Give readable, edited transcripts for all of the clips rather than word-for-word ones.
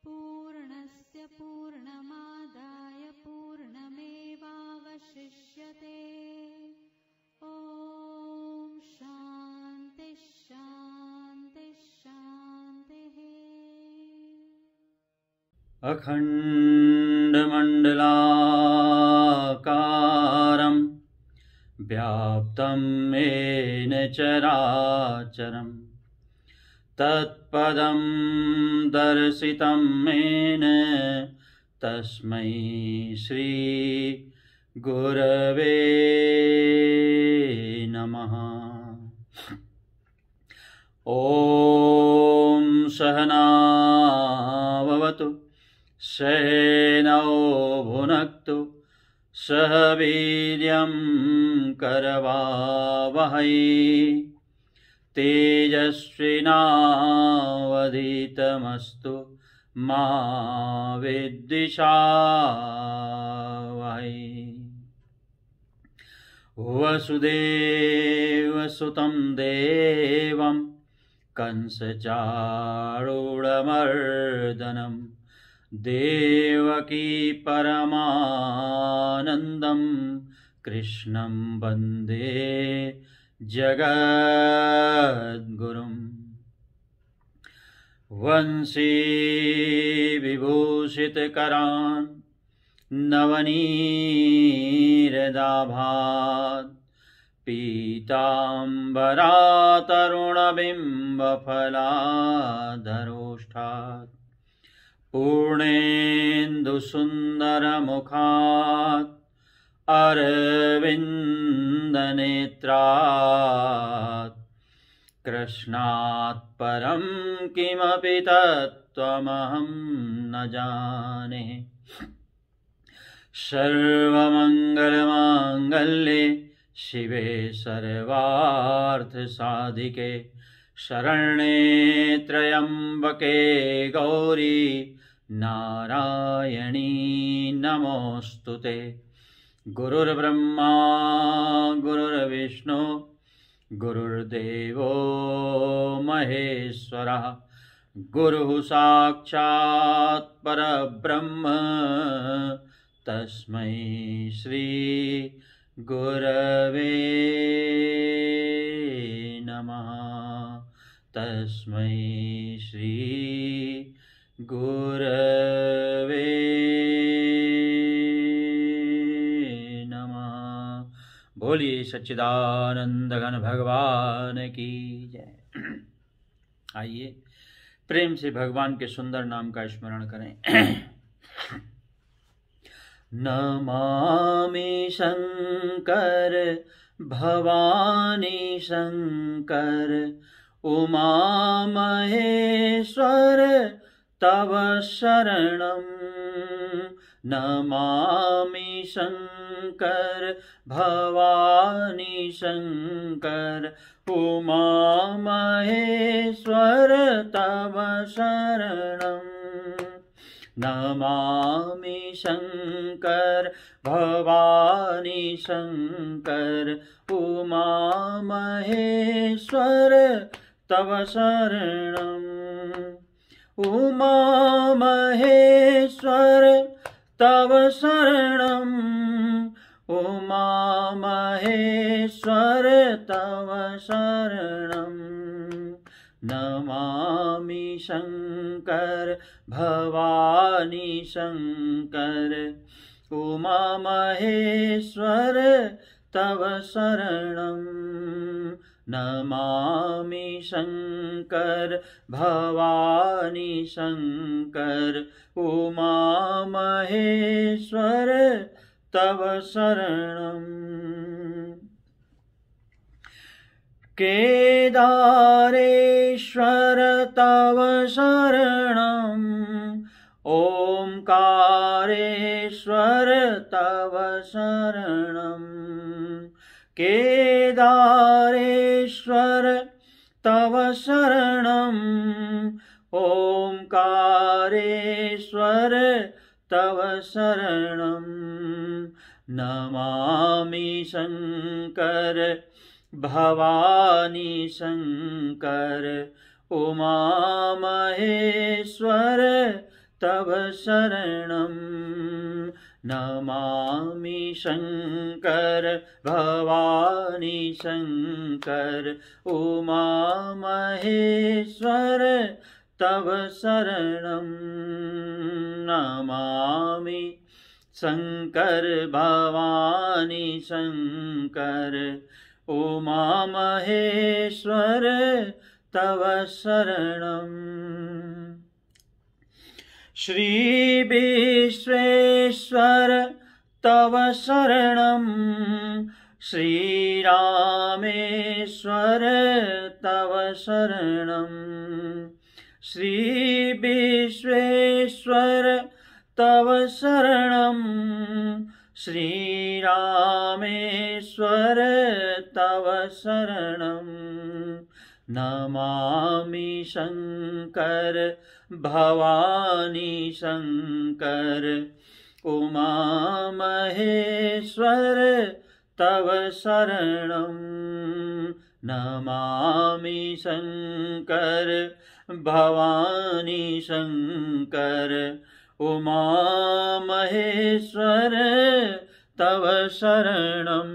पूर्णस्य पूर्णमादाय पूर्णमेवावशिष्यते। ॐ शान्ति शान्ति शान्तिः। अखण्डमण्डलाकारं व्याप्तं येन चराचरं तत्पदं दर्शितं येन तस्मै श्री गुरवे नमः। ॐ सहना भवतु सहनौ भुनक्तु सह वीर्यं करवावहै तेजस्विनावधीतमस्तु मा विद्विषावहै। वसुदेवसुतं देवं कंसचारूढमर्दनं देवकी परमानन्दं कृष्णं वन्दे जगद्गुरुम्। वंशी विभूषितकरान् नवनीरदाभात् पीताम्बरातरुणबिम्बफलाधरोष्ठात् पूर्णेन्दुसुन्दरमुखात् अरविन्दनेत्रात् कृष्णात् परं किमपि तत्त्वमहं न जाने। सर्वमङ्गलमाङ्गल्ये शिवे सर्वार्थसाधिके शरण्ये त्र्यम्बके गौरी नारायणी नमोऽस्तुते। गुरुर्ब्रह्मा गुरुर्विष्णु गुरुर्देवो महेश्वरः गुरुः साक्षात् परब्रह्म तस्मै श्री गुरवे नमः। तस्मै श्री गुरवे नमः। बोलिए सच्चिदानंद घन भगवान की जय। आइए प्रेम से भगवान के सुंदर नाम का स्मरण करें। नमामि शंकर भवानी शंकर उमा महेश्वर तव शरणं। नमामि शंकर भवानी शंकर उमा महेश्वर तव शरणं। नमामि शंकर भवानी शंकर उमा महेश्वर तव शरणं। उमा महेश्वर तव शरणं। उमा महेश्वर तव शरणं। नमामि शंकर भवानी शंकर उमा महेश्वर तव शरणं। नमामि शंकर भवानी शंकर उमा महेश्वर तव शरणं। केदारेश्वर तव शरणं। ओंकारेश्वर तव शरणं। केदारेश्वर तव शरणं। ओंकारेश्वर तव शरणं। नमामि शंकर भवानी शंकर उमा महेश्वर तव शरणं नमामि शंकर भवानी शंकर उमा महेश्वर तव शरणं नमामि शंकर भवानी शंकर उमा महेश्वर तव शरणं श्री विश्वेश्वर तव शरणं श्री रामेश्वर तव शरणं श्री विश्वेश्वर तव शरणं श्री रामेश्वर तव शरणं नमामि शंकर भवानी शंकर उमा महेश्वर तव शरणं नमामि शंकर भवानी शंकर उमा महेश्वर तव शरणं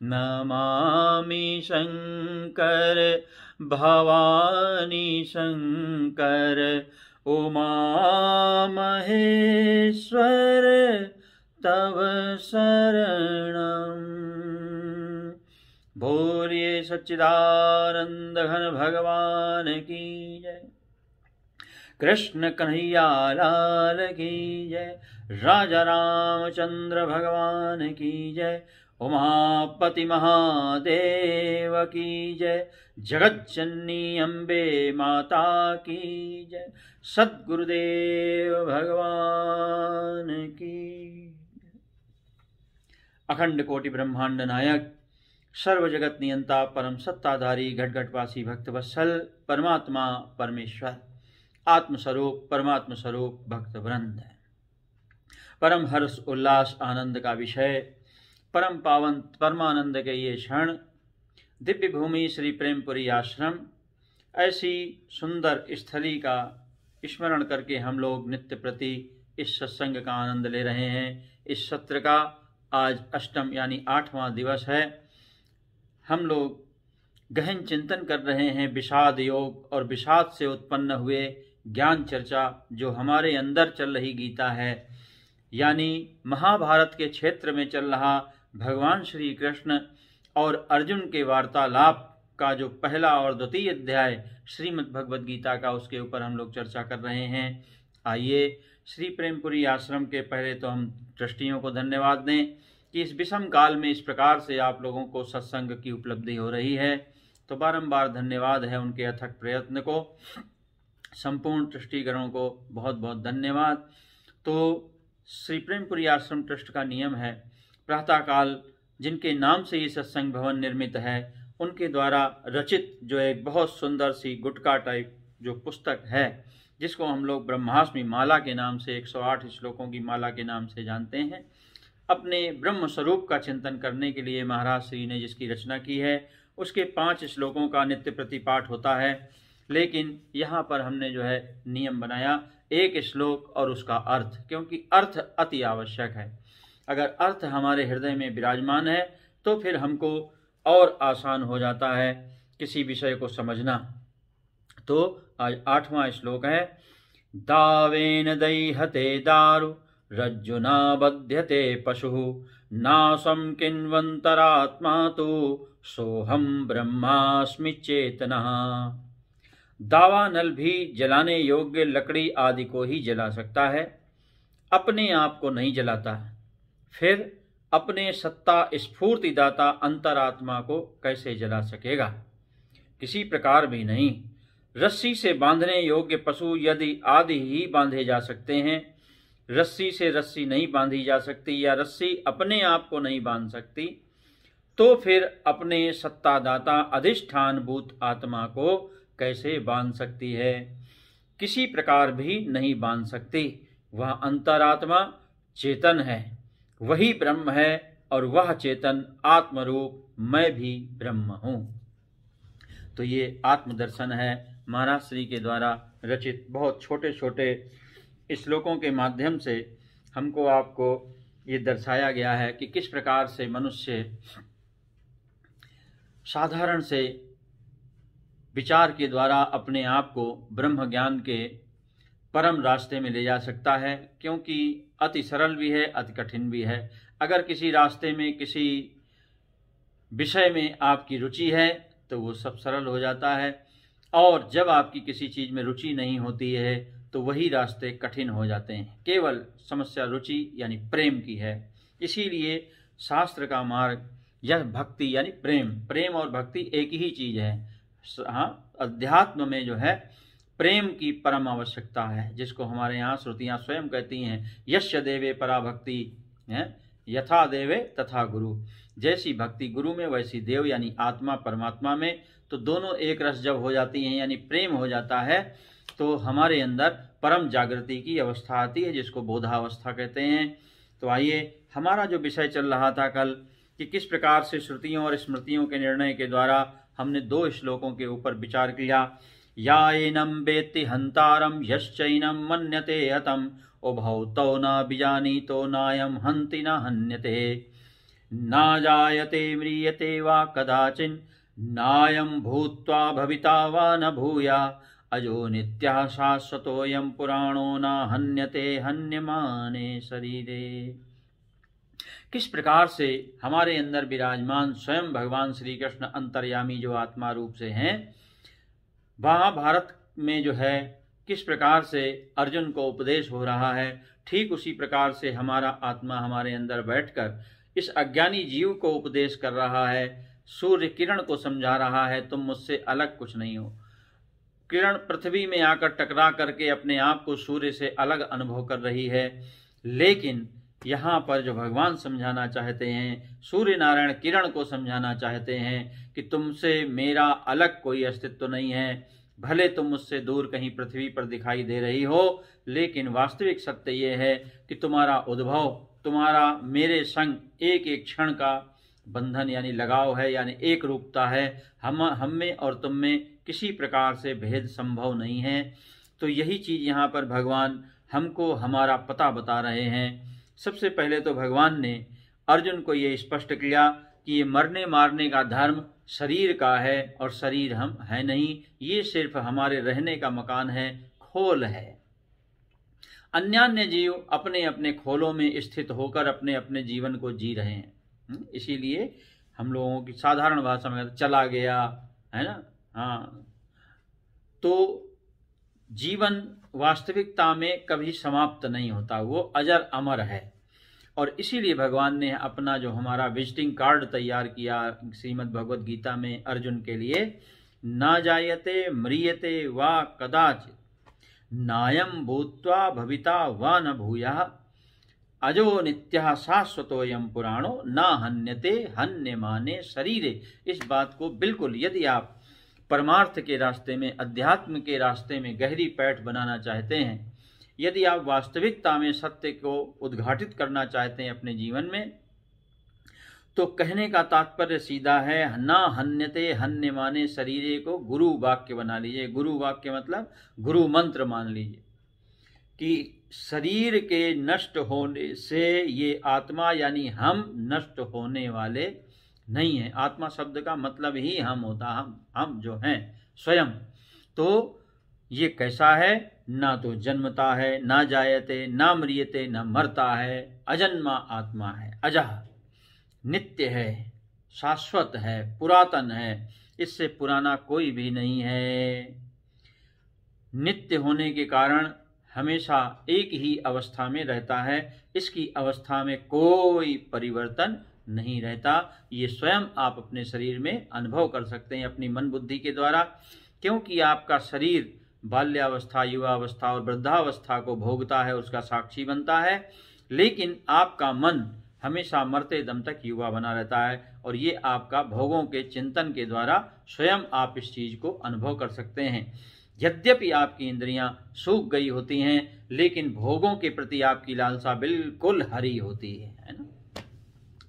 नमामि शंकर भवानी शंकर उमा महेश्वर तव शरणं। बोलिए सच्चिदानंद घन भगवान की जय। कृष्ण कन्हैया लाल की जय। राजा रामचंद्र भगवान की जय। उमापति महादेव की जय। जगज्जननी अम्बे माता की जय। सद्गुरुदेव भगवान की। अखंड कोटि ब्रह्मांड नायक सर्व जगत नियंता परम सत्ताधारी घटघटवासी भक्तवत्सल परमात्मा परमेश्वर आत्मस्वरूप परमात्म स्वरूप भक्त वृंद है। परम हर्ष उल्लास आनंद का विषय परम पावन परमानंद के ये क्षण दिव्य भूमि श्री प्रेमपुरी आश्रम ऐसी सुंदर स्थली का स्मरण करके हम लोग नित्य प्रति इस सत्संग का आनंद ले रहे हैं। इस सत्र का आज अष्टम यानी 8वां दिवस है। हम लोग गहन चिंतन कर रहे हैं विषाद योग और विषाद से उत्पन्न हुए ज्ञान चर्चा जो हमारे अंदर चल रही गीता है, यानी महाभारत के क्षेत्र में चल रहा भगवान श्री कृष्ण और अर्जुन के वार्तालाप का जो पहला और द्वितीय अध्याय श्रीमद् भगवद गीता का, उसके ऊपर हम लोग चर्चा कर रहे हैं। आइए श्री प्रेमपुरी आश्रम के पहले तो हम ट्रस्टियों को धन्यवाद दें कि इस विषम काल में इस प्रकार से आप लोगों को सत्संग की उपलब्धि हो रही है, तो बारंबार धन्यवाद है उनके अथक प्रयत्न को। संपूर्ण ट्रस्टीगणों को बहुत बहुत धन्यवाद। तो श्री प्रेमपुरी आश्रम ट्रस्ट का नियम है प्रातःकाल जिनके नाम से ये सत्संग भवन निर्मित है उनके द्वारा रचित जो एक बहुत सुंदर सी गुटका टाइप जो पुस्तक है, जिसको हम लोग ब्रह्माष्टमी माला के नाम से 108 श्लोकों की माला के नाम से जानते हैं, अपने ब्रह्म स्वरूप का चिंतन करने के लिए महाराज श्री ने जिसकी रचना की है उसके 5 श्लोकों का नित्य प्रतिपाठ होता है। लेकिन यहाँ पर हमने जो है नियम बनाया एक श्लोक और उसका अर्थ, क्योंकि अर्थ अति आवश्यक है। अगर अर्थ हमारे हृदय में विराजमान है तो फिर हमको और आसान हो जाता है किसी विषय को समझना। तो आज 8वां श्लोक है, दावेन दह्यते दारु रज्जुना बध्यते पशुः नासं किन्वन्तरात्मा तु सोहम ब्रह्मास्मि चेतनः। दावा नल भी जलाने योग्य लकड़ी आदि को ही जला सकता है, अपने आप को नहीं जलाता। फिर अपने सत्ता स्फूर्तिदाता अंतरात्मा को कैसे जला सकेगा? किसी प्रकार भी नहीं। रस्सी से बांधने योग्य पशु यदि आदि ही बांधे जा सकते हैं, रस्सी से रस्सी नहीं बांधी जा सकती या रस्सी अपने आप को नहीं बांध सकती, तो फिर अपने सत्तादाता अधिष्ठानभूत आत्मा को कैसे बांध सकती है? किसी प्रकार भी नहीं बांध सकती। वह अंतरात्मा चेतन है, वही ब्रह्म है और वह चेतन आत्मरूप मैं भी ब्रह्म हूँ। तो ये आत्मदर्शन है, महाराज श्री के द्वारा रचित बहुत छोटे छोटे श्लोकों के माध्यम से हमको आपको ये दर्शाया गया है कि किस प्रकार से मनुष्य साधारण से विचार के द्वारा अपने आप को ब्रह्म ज्ञान के परम रास्ते में ले जा सकता है, क्योंकि अति सरल भी है, अति कठिन भी है। अगर किसी रास्ते में, किसी विषय में आपकी रुचि है तो वो सब सरल हो जाता है, और जब आपकी किसी चीज़ में रुचि नहीं होती है तो वही रास्ते कठिन हो जाते हैं। केवल समस्या रुचि यानी प्रेम की है। इसीलिए शास्त्र का मार्ग यह भक्ति यानी प्रेम, प्रेम और भक्ति एक ही चीज़ है। हाँ, अध्यात्म में जो है प्रेम की परम आवश्यकता है, जिसको हमारे यहाँ श्रुतियाँ स्वयं कहती हैं, यस्य देवे परा भक्ति है, यथा देवे तथा गुरु। जैसी भक्ति गुरु में वैसी देव यानी आत्मा परमात्मा में। तो दोनों एक रस जब हो जाती हैं यानी प्रेम हो जाता है, तो हमारे अंदर परम जागृति की अवस्था आती है, जिसको बोधावस्था कहते हैं। तो आइए, हमारा जो विषय चल रहा था कल कि किस प्रकार से श्रुतियों और स्मृतियों के निर्णय के द्वारा हमने 2 श्लोकों के ऊपर विचार किया। या एनम वेत्ति हंतारम यश्चैनम मन्यते हतम उभौ तौ न बीजानीतो नायम हन्ति न हन्यते न जायते म्रियते वा कदाचिन् नायं भूत्वा भविता वा न भूया अजो नित्यः शाश्वतोऽयं पुराणो न हन्यते हन्यमाने शरीरे। किस प्रकार से हमारे अंदर विराजमान स्वयं भगवान श्री कृष्ण अंतर्यामी जो आत्मा रूप से हैं, महाभारत में जो है किस प्रकार से अर्जुन को उपदेश हो रहा है, ठीक उसी प्रकार से हमारा आत्मा हमारे अंदर बैठकर इस अज्ञानी जीव को उपदेश कर रहा है। सूर्य किरण को समझा रहा है, तुम मुझसे अलग कुछ नहीं हो। किरण पृथ्वी में आकर टकरा करके अपने आप को सूर्य से अलग अनुभव कर रही है, लेकिन यहाँ पर जो भगवान समझाना चाहते हैं, सूर्य नारायण किरण को समझाना चाहते हैं कि तुमसे मेरा अलग कोई अस्तित्व नहीं है। भले तुम मुझसे दूर कहीं पृथ्वी पर दिखाई दे रही हो, लेकिन वास्तविक सत्य ये है कि तुम्हारा उद्भव, तुम्हारा मेरे संग एक एक क्षण का बंधन यानी लगाव है, यानी एक रूपता है। हम में और तुम में किसी प्रकार से भेद संभव नहीं है। तो यही चीज़ यहाँ पर भगवान हमको हमारा पता बता रहे हैं। सबसे पहले तो भगवान ने अर्जुन को ये स्पष्ट किया कि ये मरने मारने का धर्म शरीर का है और शरीर हम है नहीं, ये सिर्फ हमारे रहने का मकान है, खोल है। अन्यान्य जीव अपने अपने खोलों में स्थित होकर अपने अपने जीवन को जी रहे हैं। इसीलिए हम लोगों की साधारण भाषा में चला गया है ना। हाँ, तो जीवन वास्तविकता में कभी समाप्त नहीं होता, वो अजर अमर है। और इसीलिए भगवान ने अपना जो हमारा विजिटिंग कार्ड तैयार किया श्रीमद् भगवद गीता में अर्जुन के लिए, न जायते म्रियते वा कदाचित् नायं भूत्वा भविता वा न भूयः अजो नित्यः शाश्वतोऽयं पुराणो न हन्यते हन्यमाने शरीरे। इस बात को बिल्कुल, यदि आप परमार्थ के रास्ते में, अध्यात्म के रास्ते में गहरी पैठ बनाना चाहते हैं, यदि आप वास्तविकता में सत्य को उद्घाटित करना चाहते हैं अपने जीवन में, तो कहने का तात्पर्य सीधा है, न हन्यते हन्यमाने शरीरे को गुरु वाक्य बना लीजिए। गुरु वाक्य मतलब गुरु मंत्र मान लीजिए कि शरीर के नष्ट होने से ये आत्मा यानी हम नष्ट होने वाले नहीं है। आत्मा शब्द का मतलब ही हम होता, हम जो हैं स्वयं। तो ये कैसा है, ना तो जन्मता है, ना जायते, ना म्रियते, ना मरता है, अजन्मा आत्मा है, अजह, नित्य है, शाश्वत है, पुरातन है, इससे पुराना कोई भी नहीं है। नित्य होने के कारण हमेशा एक ही अवस्था में रहता है, इसकी अवस्था में कोई परिवर्तन नहीं रहता। ये स्वयं आप अपने शरीर में अनुभव कर सकते हैं अपनी मन बुद्धि के द्वारा, क्योंकि आपका शरीर बाल्यावस्था, युवावस्था और वृद्धावस्था को भोगता है, उसका साक्षी बनता है, लेकिन आपका मन हमेशा मरते दम तक युवा बना रहता है। और ये आपका भोगों के चिंतन के द्वारा स्वयं आप इस चीज को अनुभव कर सकते हैं। यद्यपि आपकी इंद्रियां सूख गई होती हैं, लेकिन भोगों के प्रति आपकी लालसा बिल्कुल हरी होती है ना,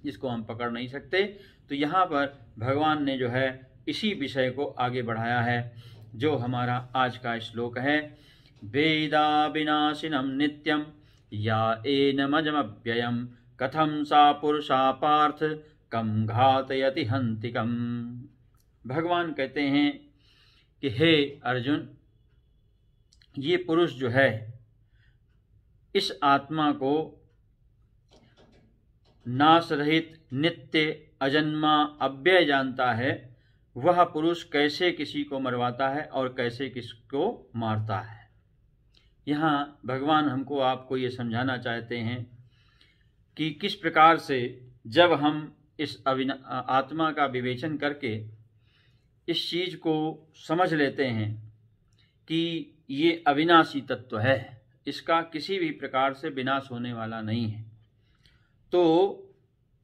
जिसको हम पकड़ नहीं सकते। तो यहाँ पर भगवान ने जो है इसी विषय को आगे बढ़ाया है, जो हमारा आज का श्लोक है। वेदा विनाशिनम नित्यम या एनमजमव्ययम कथम सा पुरुषा पार्थ कम घातयति हंतिकम। भगवान कहते हैं कि हे अर्जुन, ये पुरुष जो है इस आत्मा को नाश रहित, नित्य, अजन्मा, अव्यय जानता है, वह पुरुष कैसे किसी को मरवाता है और कैसे किसको मारता है। यहाँ भगवान हमको आपको ये समझाना चाहते हैं कि किस प्रकार से जब हम इस आत्मा का विवेचन करके इस चीज को समझ लेते हैं कि ये अविनाशी तत्व है, इसका किसी भी प्रकार से विनाश होने वाला नहीं है, तो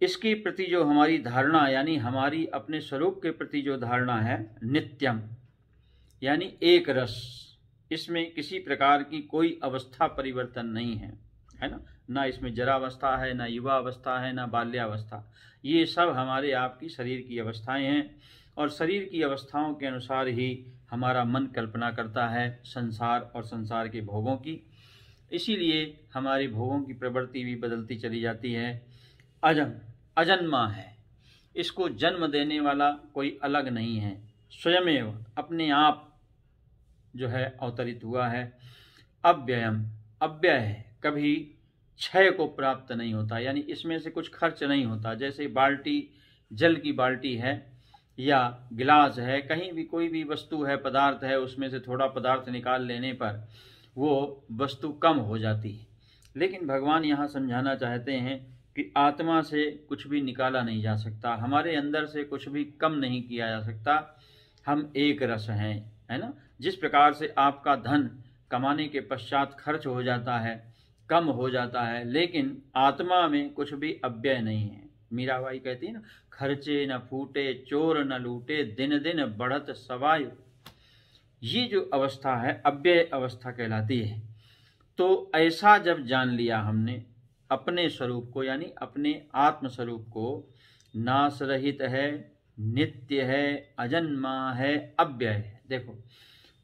इसके प्रति जो हमारी धारणा, यानी हमारी अपने स्वरूप के प्रति जो धारणा है, नित्यम यानी एक रस, इसमें किसी प्रकार की कोई अवस्था परिवर्तन नहीं है, है ना इसमें जरावस्था है, ना युवावस्था है, ना बाल्यावस्था। ये सब हमारे आपकी शरीर की अवस्थाएं हैं, और शरीर की अवस्थाओं के अनुसार ही हमारा मन कल्पना करता है संसार और संसार के भोगों की। इसीलिए हमारे भोगों की प्रवृत्ति भी बदलती चली जाती है। अजन्मा है, इसको जन्म देने वाला कोई अलग नहीं है, स्वयमेव अपने आप जो है अवतरित हुआ है। अव्ययम, अव्यय है, कभी क्षय को प्राप्त नहीं होता, यानी इसमें से कुछ खर्च नहीं होता। जैसे बाल्टी, जल की बाल्टी है या गिलास है, कहीं भी कोई भी वस्तु है, पदार्थ है, उसमें से थोड़ा पदार्थ निकाल लेने पर वो वस्तु कम हो जाती है। लेकिन भगवान यहाँ समझाना चाहते हैं कि आत्मा से कुछ भी निकाला नहीं जा सकता, हमारे अंदर से कुछ भी कम नहीं किया जा सकता। हम एक रस हैं, है ना। जिस प्रकार से आपका धन कमाने के पश्चात खर्च हो जाता है, कम हो जाता है, लेकिन आत्मा में कुछ भी अव्यय नहीं है। मीराबाई कहती है ना, खर्चे न फूटे, चोर न लूटे, दिन दिन बढ़त सवायु। ये जो अवस्था है अव्यय अवस्था कहलाती है। तो ऐसा जब जान लिया हमने अपने स्वरूप को, यानी अपने आत्म स्वरूप को, नाश रहित है, नित्य है, अजन्मा है, अव्यय है। देखो,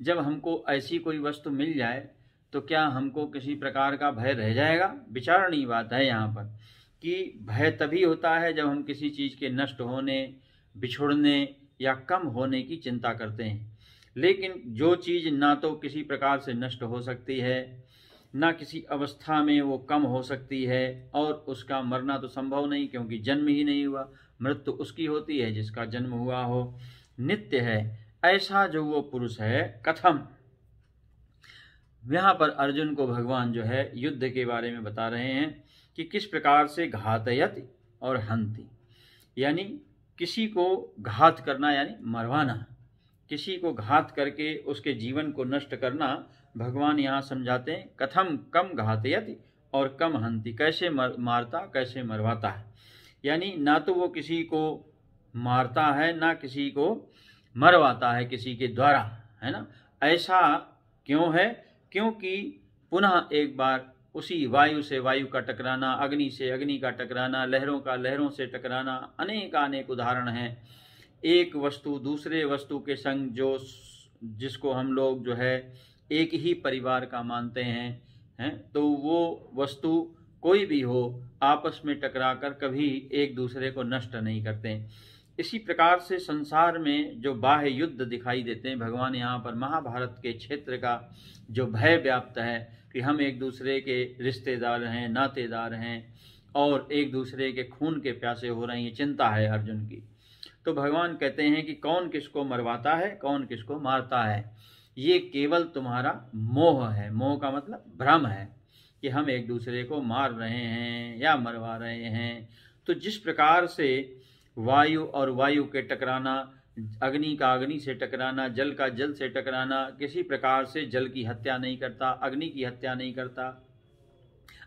जब हमको ऐसी कोई वस्तु मिल जाए तो क्या हमको किसी प्रकार का भय रह जाएगा? विचारणीय बात है यहाँ पर कि भय तभी होता है जब हम किसी चीज़ के नष्ट होने, बिछुड़ने या कम होने की चिंता करते हैं। लेकिन जो चीज़ ना तो किसी प्रकार से नष्ट हो सकती है, ना किसी अवस्था में वो कम हो सकती है, और उसका मरना तो संभव नहीं, क्योंकि जन्म ही नहीं हुआ। मृत्यु उसकी होती है जिसका जन्म हुआ हो। नित्य है, ऐसा जो वो पुरुष है, कथम। यहाँ पर अर्जुन को भगवान जो है युद्ध के बारे में बता रहे हैं कि किस प्रकार से घातयति और हंति, यानी किसी को घात करना यानी मरवाना, किसी को घात करके उसके जीवन को नष्ट करना। भगवान यहाँ समझाते हैं कथम कम घातयति और कम हंति, कैसे मारता, कैसे मरवाता है। यानी ना तो वो किसी को मारता है, ना किसी को मरवाता है किसी के द्वारा, है ना। ऐसा क्यों है? क्योंकि पुनः एक बार उसी वायु से वायु का टकराना, अग्नि से अग्नि का टकराना, लहरों का लहरों से टकराना, अनेक उदाहरण हैं। एक वस्तु दूसरे वस्तु के संग जिसको हम लोग जो है एक ही परिवार का मानते हैं, तो वो वस्तु कोई भी हो, आपस में टकराकर कभी एक दूसरे को नष्ट नहीं करते। इसी प्रकार से संसार में जो बाह्य युद्ध दिखाई देते हैं, भगवान यहाँ पर महाभारत के क्षेत्र का जो भय व्याप्त है कि हम एक दूसरे के रिश्तेदार हैं, नातेदार हैं, और एक दूसरे के खून के प्यासे हो रहे हैं, चिंता है अर्जुन की। तो भगवान कहते हैं कि कौन किसको मरवाता है, कौन किसको मारता है, ये केवल तुम्हारा मोह है। मोह का मतलब भ्रम है कि हम एक दूसरे को मार रहे हैं या मरवा रहे हैं। तो जिस प्रकार से वायु और वायु के टकराना, अग्नि का अग्नि से टकराना, जल का जल से टकराना किसी प्रकार से जल की हत्या नहीं करता, अग्नि की हत्या नहीं करता,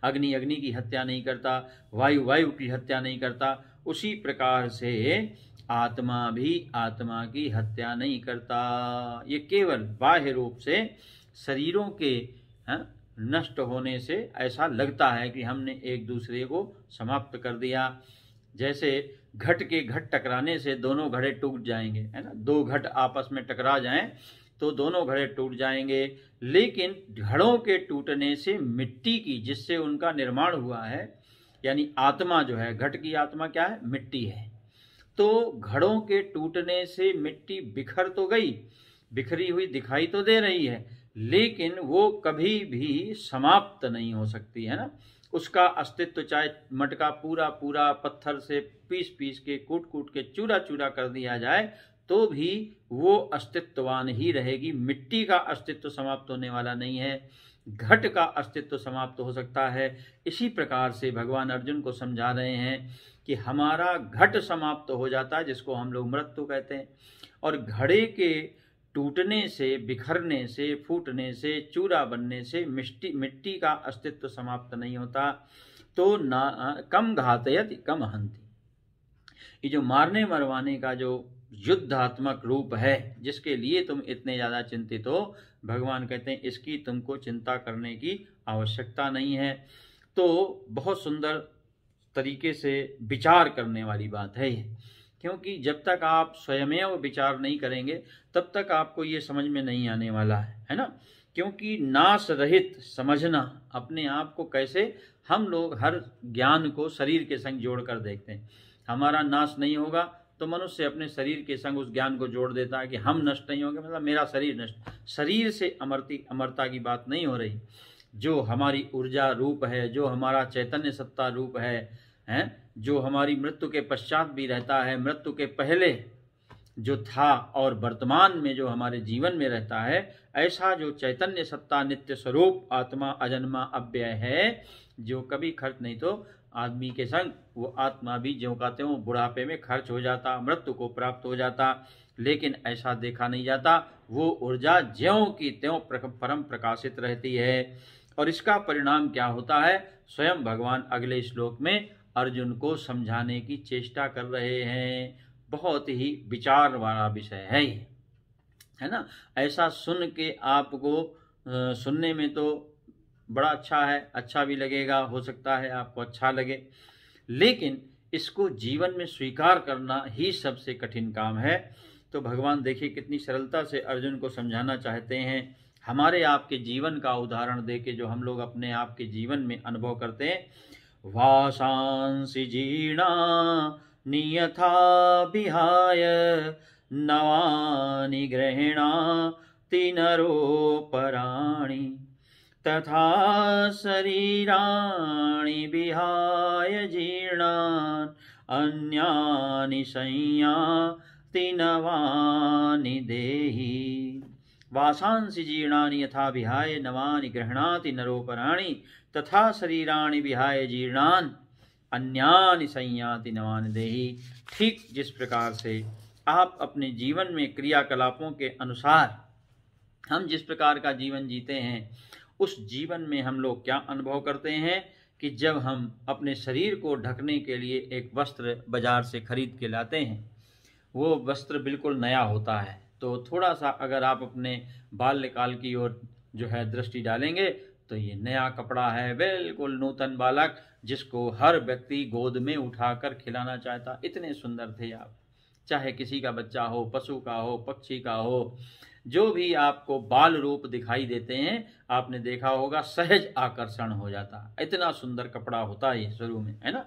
अग्नि अग्नि की हत्या नहीं करता, वायु वायु की हत्या नहीं करता, उसी प्रकार से आत्मा भी आत्मा की हत्या नहीं करता। ये केवल बाह्य रूप से शरीरों के नष्ट होने से ऐसा लगता है कि हमने एक दूसरे को समाप्त कर दिया। जैसे घट के घट टकराने से दोनों घड़े टूट जाएंगे, है ना। दो घट आपस में टकरा जाएं तो दोनों घड़े टूट जाएंगे, लेकिन घड़ों के टूटने से मिट्टी की, जिससे उनका निर्माण हुआ है, यानी आत्मा जो है, घट की आत्मा क्या है, मिट्टी है। तो घड़ों के टूटने से मिट्टी बिखर तो गई, बिखरी हुई दिखाई तो दे रही है, लेकिन वो कभी भी समाप्त नहीं हो सकती, है ना। उसका अस्तित्व चाहे मटका पूरा पूरा पत्थर से पीस पीस के कूट कूट के चूरा चूरा कर दिया जाए तो भी वो अस्तित्ववान ही रहेगी। मिट्टी का अस्तित्व समाप्त होने वाला नहीं है, घट का अस्तित्व समाप्त हो सकता है। इसी प्रकार से भगवान अर्जुन को समझा रहे हैं कि हमारा घट समाप्त हो जाता है, जिसको हम लोग मृत्यु कहते हैं, और घड़े के टूटने से, बिखरने से, फूटने से, चूरा बनने से मिट्टी का अस्तित्व समाप्त नहीं होता। तो ना कम घातयति कम हंति, ये जो मारने मरवाने का जो युद्धात्मक रूप है, जिसके लिए तुम इतने ज्यादा चिंतित हो, भगवान कहते हैं इसकी तुमको चिंता करने की आवश्यकता नहीं है। तो बहुत सुंदर तरीके से विचार करने वाली बात है ये, क्योंकि जब तक आप स्वयमेव विचार नहीं करेंगे तब तक आपको ये समझ में नहीं आने वाला है ना। क्योंकि नाश रहित समझना अपने आप को, कैसे हम लोग हर ज्ञान को शरीर के संग जोड़कर देखते हैं। हमारा नाश नहीं होगा तो मनुष्य अपने शरीर के संग उस ज्ञान को जोड़ देता है कि हम नष्ट नहीं होंगे, मतलब मेरा शरीर नष्ट। शरीर से अमरता की बात नहीं हो रही। जो हमारी ऊर्जा रूप है, जो हमारा चैतन्य सत्ता रूप है, जो हमारी मृत्यु के पश्चात भी रहता है, मृत्यु के पहले जो था और वर्तमान में जो हमारे जीवन में रहता है, ऐसा जो चैतन्य सत्ता नित्य स्वरूप आत्मा अजन्मा अव्यय है, जो कभी खर्च नहीं, तो आदमी के संग वो आत्मा भी ज्यों कहते हो बुढ़ापे में खर्च हो जाता, मृत्यु को प्राप्त हो जाता, लेकिन ऐसा देखा नहीं जाता। वो ऊर्जा ज्यों की त्यों परम प्रकाशित रहती है। और इसका परिणाम क्या होता है, स्वयं भगवान अगले श्लोक में अर्जुन को समझाने की चेष्टा कर रहे हैं। बहुत ही विचार वाला विषय है ना। ऐसा सुन के आपको सुनने में तो बड़ा अच्छा है, अच्छा भी लगेगा, हो सकता है आपको अच्छा लगे, लेकिन इसको जीवन में स्वीकार करना ही सबसे कठिन काम है। तो भगवान देखिए कितनी सरलता से अर्जुन को समझाना चाहते हैं। हमारे आपके जीवन का उदाहरण देके जो हम लोग अपने आप के जीवन में अनुभव करते हैं, वासांसि जीर्णानि यथा विहाय नवानि गृह्णाति नरोपराणि तथा शरीराणि विहाय जीर्णान् अन्यानि संयाति नवानि देहि। वासांसि जीर्णानि यथा विहाय नवानि गृह्णाति नरोपराणि तथा शरीराणि विहाय जीर्णान् अन्यानि संयाति नवानि देहि। ठीक जिस प्रकार से आप अपने जीवन में क्रियाकलापों के अनुसार, हम जिस प्रकार का जीवन जीते हैं, उस जीवन में हम लोग क्या अनुभव करते हैं कि जब हम अपने शरीर को ढकने के लिए एक वस्त्र बाजार से खरीद के लाते हैं, वो वस्त्र बिल्कुल नया होता है, तो थोड़ा सा अगर आप अपने बाल्यकाल की ओर जो है दृष्टि डालेंगे तो ये नया कपड़ा है, बिल्कुल नूतन बालक, जिसको हर व्यक्ति गोद में उठाकर खिलाना चाहता। इतने सुंदर थे आप, चाहे किसी का बच्चा हो, पशु का हो, पक्षी का हो, जो भी आपको बाल रूप दिखाई देते हैं, आपने देखा होगा सहज आकर्षण हो जाता। इतना सुंदर कपड़ा होता है ये शुरू में, है ना।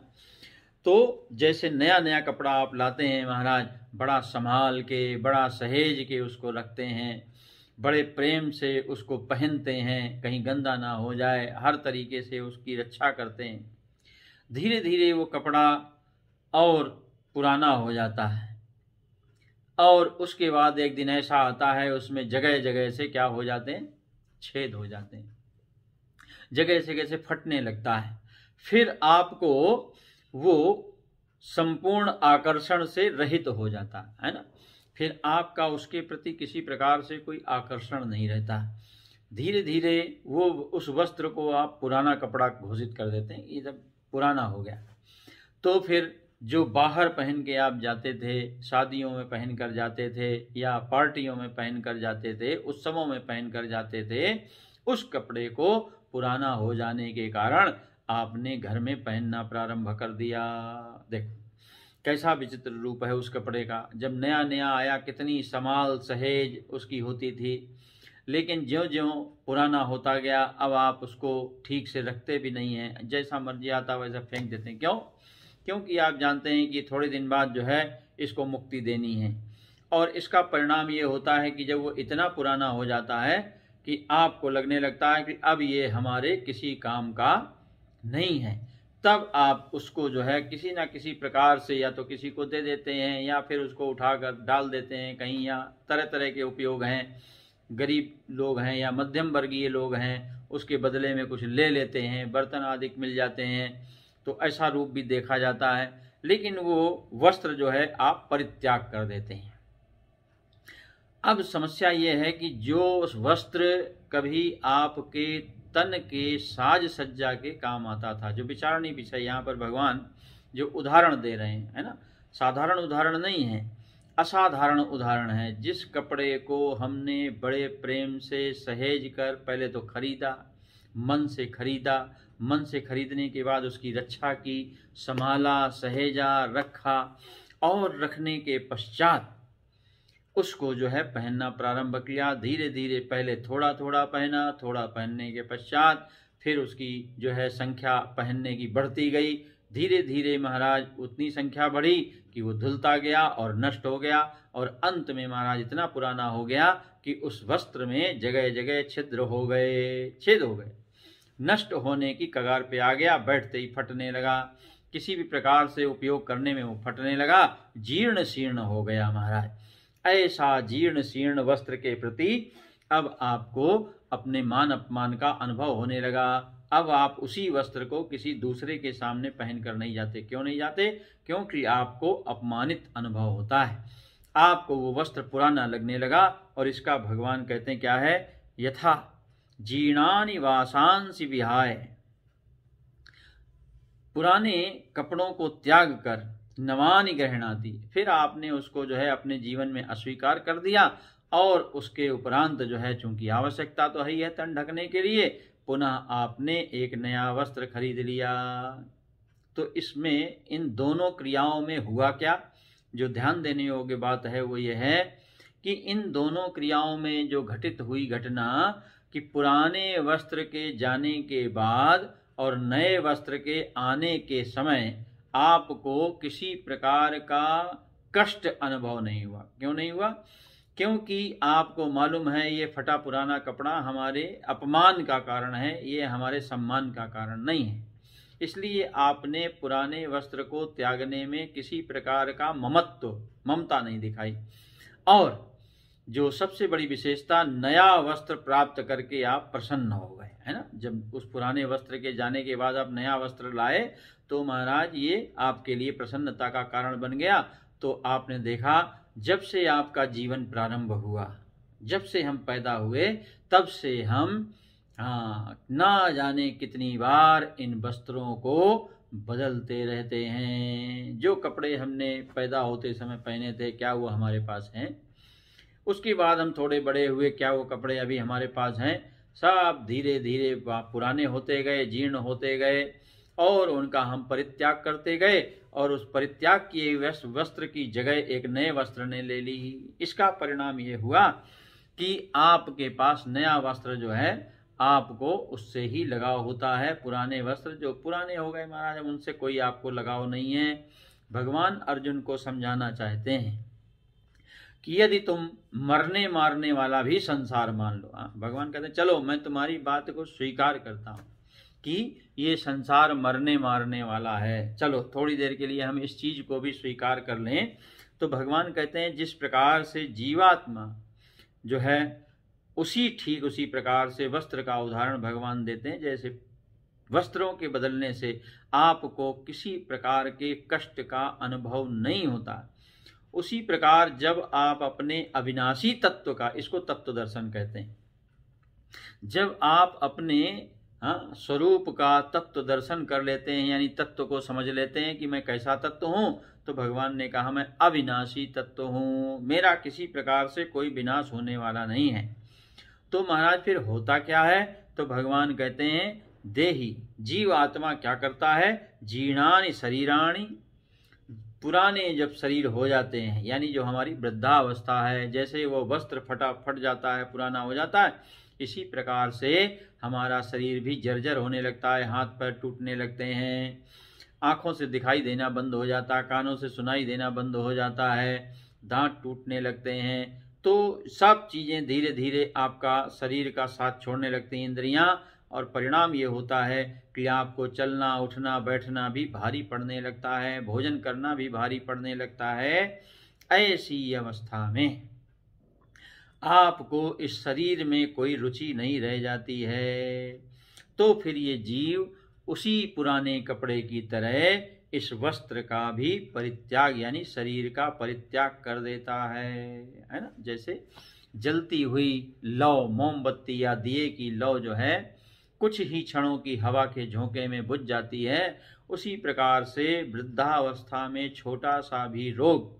तो जैसे नया नया कपड़ा आप लाते हैं महाराज, बड़ा संभाल के, बड़ा सहेज के उसको रखते हैं, बड़े प्रेम से उसको पहनते हैं, कहीं गंदा ना हो जाए, हर तरीके से उसकी रक्षा करते हैं। धीरे धीरे वो कपड़ा और पुराना हो जाता है, और उसके बाद एक दिन ऐसा आता है उसमें जगह जगह से क्या हो जाते हैं, छेद हो जाते हैं, जगह जगह से फटने लगता है। फिर आपको वो संपूर्ण आकर्षण से रहित हो जाता है ना। फिर आपका उसके प्रति किसी प्रकार से कोई आकर्षण नहीं रहता। धीरे धीरे वो उस वस्त्र को आप पुराना कपड़ा घोषित कर देते हैं, ये जब पुराना हो गया। तो फिर जो बाहर पहन के आप जाते थे, शादियों में पहन कर जाते थे, या पार्टियों में पहन कर जाते थे, उत्सवों में पहन कर जाते थे, उस कपड़े को पुराना हो जाने के कारण आपने घर में पहनना प्रारंभ कर दिया। देखो, कैसा विचित्र रूप है उस कपड़े का। जब नया नया आया कितनी संभाल सहेज उसकी होती थी, लेकिन ज्यों ज्यों पुराना होता गया अब आप उसको ठीक से रखते भी नहीं हैं, जैसा मर्जी आता वैसा फेंक देते हैं। क्यों? क्योंकि आप जानते हैं कि थोड़े दिन बाद जो है इसको मुक्ति देनी है, और इसका परिणाम ये होता है कि जब वो इतना पुराना हो जाता है कि आपको लगने लगता है कि अब ये हमारे किसी काम का नहीं है, तब आप उसको जो है किसी ना किसी प्रकार से या तो किसी को दे देते हैं या फिर उसको उठाकर डाल देते हैं कहीं, या तरह तरह के उपयोग हैं। गरीब लोग हैं या मध्यम वर्गीय लोग हैं, उसके बदले में कुछ ले लेते हैं, बर्तन आदि मिल जाते हैं, तो ऐसा रूप भी देखा जाता है। लेकिन वो वस्त्र जो है आप परित्याग कर देते हैं। अब समस्या ये है कि जो वस्त्र कभी आपके तन के साज सज्जा के काम आता था, जो विचारणी विषय यहाँ पर भगवान जो उदाहरण दे रहे हैं, है ना, साधारण उदाहरण नहीं है, असाधारण उदाहरण है। जिस कपड़े को हमने बड़े प्रेम से सहेज कर पहले तो खरीदा, मन से खरीदा, मन से खरीदने के बाद उसकी रक्षा की, संभाला, सहेजा, रखा, और रखने के पश्चात उसको जो है पहनना प्रारंभ किया। धीरे धीरे पहले थोड़ा थोड़ा पहना, थोड़ा पहनने के पश्चात फिर उसकी जो है संख्या पहनने की बढ़ती गई। धीरे धीरे महाराज उतनी संख्या बढ़ी कि वो धुलता गया और नष्ट हो गया, और अंत में महाराज इतना पुराना हो गया कि उस वस्त्र में जगह जगह छिद्र हो गए, छेद हो गए, नष्ट होने की कगार पे आ गया, बैठते ही फटने लगा, किसी भी प्रकार से उपयोग करने में वो फटने लगा, जीर्ण शीर्ण हो गया महाराज। ऐसा जीर्ण शीर्ण वस्त्र के प्रति अब आपको अपने मान अपमान का अनुभव होने लगा। अब आप उसी वस्त्र को किसी दूसरे के सामने पहनकर नहीं जाते। क्यों नहीं जाते? क्योंकि आपको अपमानित अनुभव होता है, आपको वो वस्त्र पुराना लगने लगा। और इसका भगवान कहते हैं क्या है? यथा जीर्णानि वासांसि विहाय, पुराने कपड़ों को त्याग कर नवानि गृह्णाति, फिर आपने उसको जो है अपने जीवन में अस्वीकार कर दिया, और उसके उपरांत जो है चूंकि आवश्यकता तो है ही है तन ढकने के लिए, पुनः आपने एक नया वस्त्र खरीद लिया। तो इसमें इन दोनों क्रियाओं में हुआ क्या? जो ध्यान देने योग्य बात है वो ये है कि इन दोनों क्रियाओं में जो घटित हुई घटना कि पुराने वस्त्र के जाने के बाद और नए वस्त्र के आने के समय आपको किसी प्रकार का कष्ट अनुभव नहीं हुआ। क्यों नहीं हुआ? क्योंकि आपको मालूम है ये फटा पुराना कपड़ा हमारे अपमान का कारण है, ये हमारे सम्मान का कारण नहीं है। इसलिए आपने पुराने वस्त्र को त्यागने में किसी प्रकार का ममता नहीं दिखाई। और जो सबसे बड़ी विशेषता, नया वस्त्र प्राप्त करके आप प्रसन्न हो गए, है ना। जब उस पुराने वस्त्र के जाने के बाद आप नया वस्त्र लाए तो महाराज ये आपके लिए प्रसन्नता का कारण बन गया। तो आपने देखा जब से आपका जीवन प्रारंभ हुआ, जब से हम पैदा हुए, तब से हम ना जाने कितनी बार इन वस्त्रों को बदलते रहते हैं। जो कपड़े हमने पैदा होते समय पहने थे, क्या वो हमारे पास हैं? उसके बाद हम थोड़े बड़े हुए, क्या वो कपड़े अभी हमारे पास हैं? सब धीरे धीरे पुराने होते गए, जीर्ण होते गए, और उनका हम परित्याग करते गए, और उस परित्याग किए वस्त्र की जगह एक नए वस्त्र ने ले ली। इसका परिणाम ये हुआ कि आपके पास नया वस्त्र जो है आपको उससे ही लगाव होता है। पुराने वस्त्र जो पुराने हो गए महाराज, उनसे कोई आपको लगाव नहीं है। भगवान अर्जुन को समझाना चाहते हैं कि यदि तुम मरने मारने वाला भी संसार मान लो, भगवान कहते हैं चलो मैं तुम्हारी बात को स्वीकार करता हूँ कि ये संसार मरने मारने वाला है, चलो थोड़ी देर के लिए हम इस चीज को भी स्वीकार कर लें। तो भगवान कहते हैं जिस प्रकार से जीवात्मा जो है उसी प्रकार से वस्त्र का उदाहरण भगवान देते हैं। जैसे वस्त्रों के बदलने से आपको किसी प्रकार के कष्ट का अनुभव नहीं होता, उसी प्रकार जब आप अपने अविनाशी तत्व का, इसको तत्व दर्शन कहते हैं, जब आप अपने स्वरूप का तत्व दर्शन कर लेते हैं, यानी तत्व को समझ लेते हैं कि मैं कैसा तत्व हूँ, तो भगवान ने कहा मैं अविनाशी तत्व हूँ, मेरा किसी प्रकार से कोई विनाश होने वाला नहीं है। तो महाराज फिर होता क्या है? तो भगवान कहते हैं देही, जीव आत्मा क्या करता है? जीर्णानि शरीराणि, पुराने जब शरीर हो जाते हैं, यानी जो हमारी वृद्धावस्था है, जैसे वो वस्त्र फट जाता है, पुराना हो जाता है, इसी प्रकार से हमारा शरीर भी जर्जर होने लगता है, हाथ पैर टूटने लगते हैं, आँखों से दिखाई देना बंद हो जाता है, कानों से सुनाई देना बंद हो जाता है, दांत टूटने लगते हैं। तो सब चीज़ें धीरे धीरे आपका शरीर का साथ छोड़ने लगती हैं, इंद्रियां, और परिणाम ये होता है कि आपको चलना उठना बैठना भी भारी पड़ने लगता है, भोजन करना भी भारी पड़ने लगता है। ऐसी अवस्था में आपको इस शरीर में कोई रुचि नहीं रह जाती है, तो फिर ये जीव उसी पुराने कपड़े की तरह इस वस्त्र का भी परित्याग यानी शरीर का परित्याग कर देता है ना। जैसे जलती हुई लौ, मोमबत्ती या दिए की लौ जो है कुछ ही क्षणों की हवा के झोंके में बुझ जाती है, उसी प्रकार से वृद्धावस्था में छोटा सा भी रोग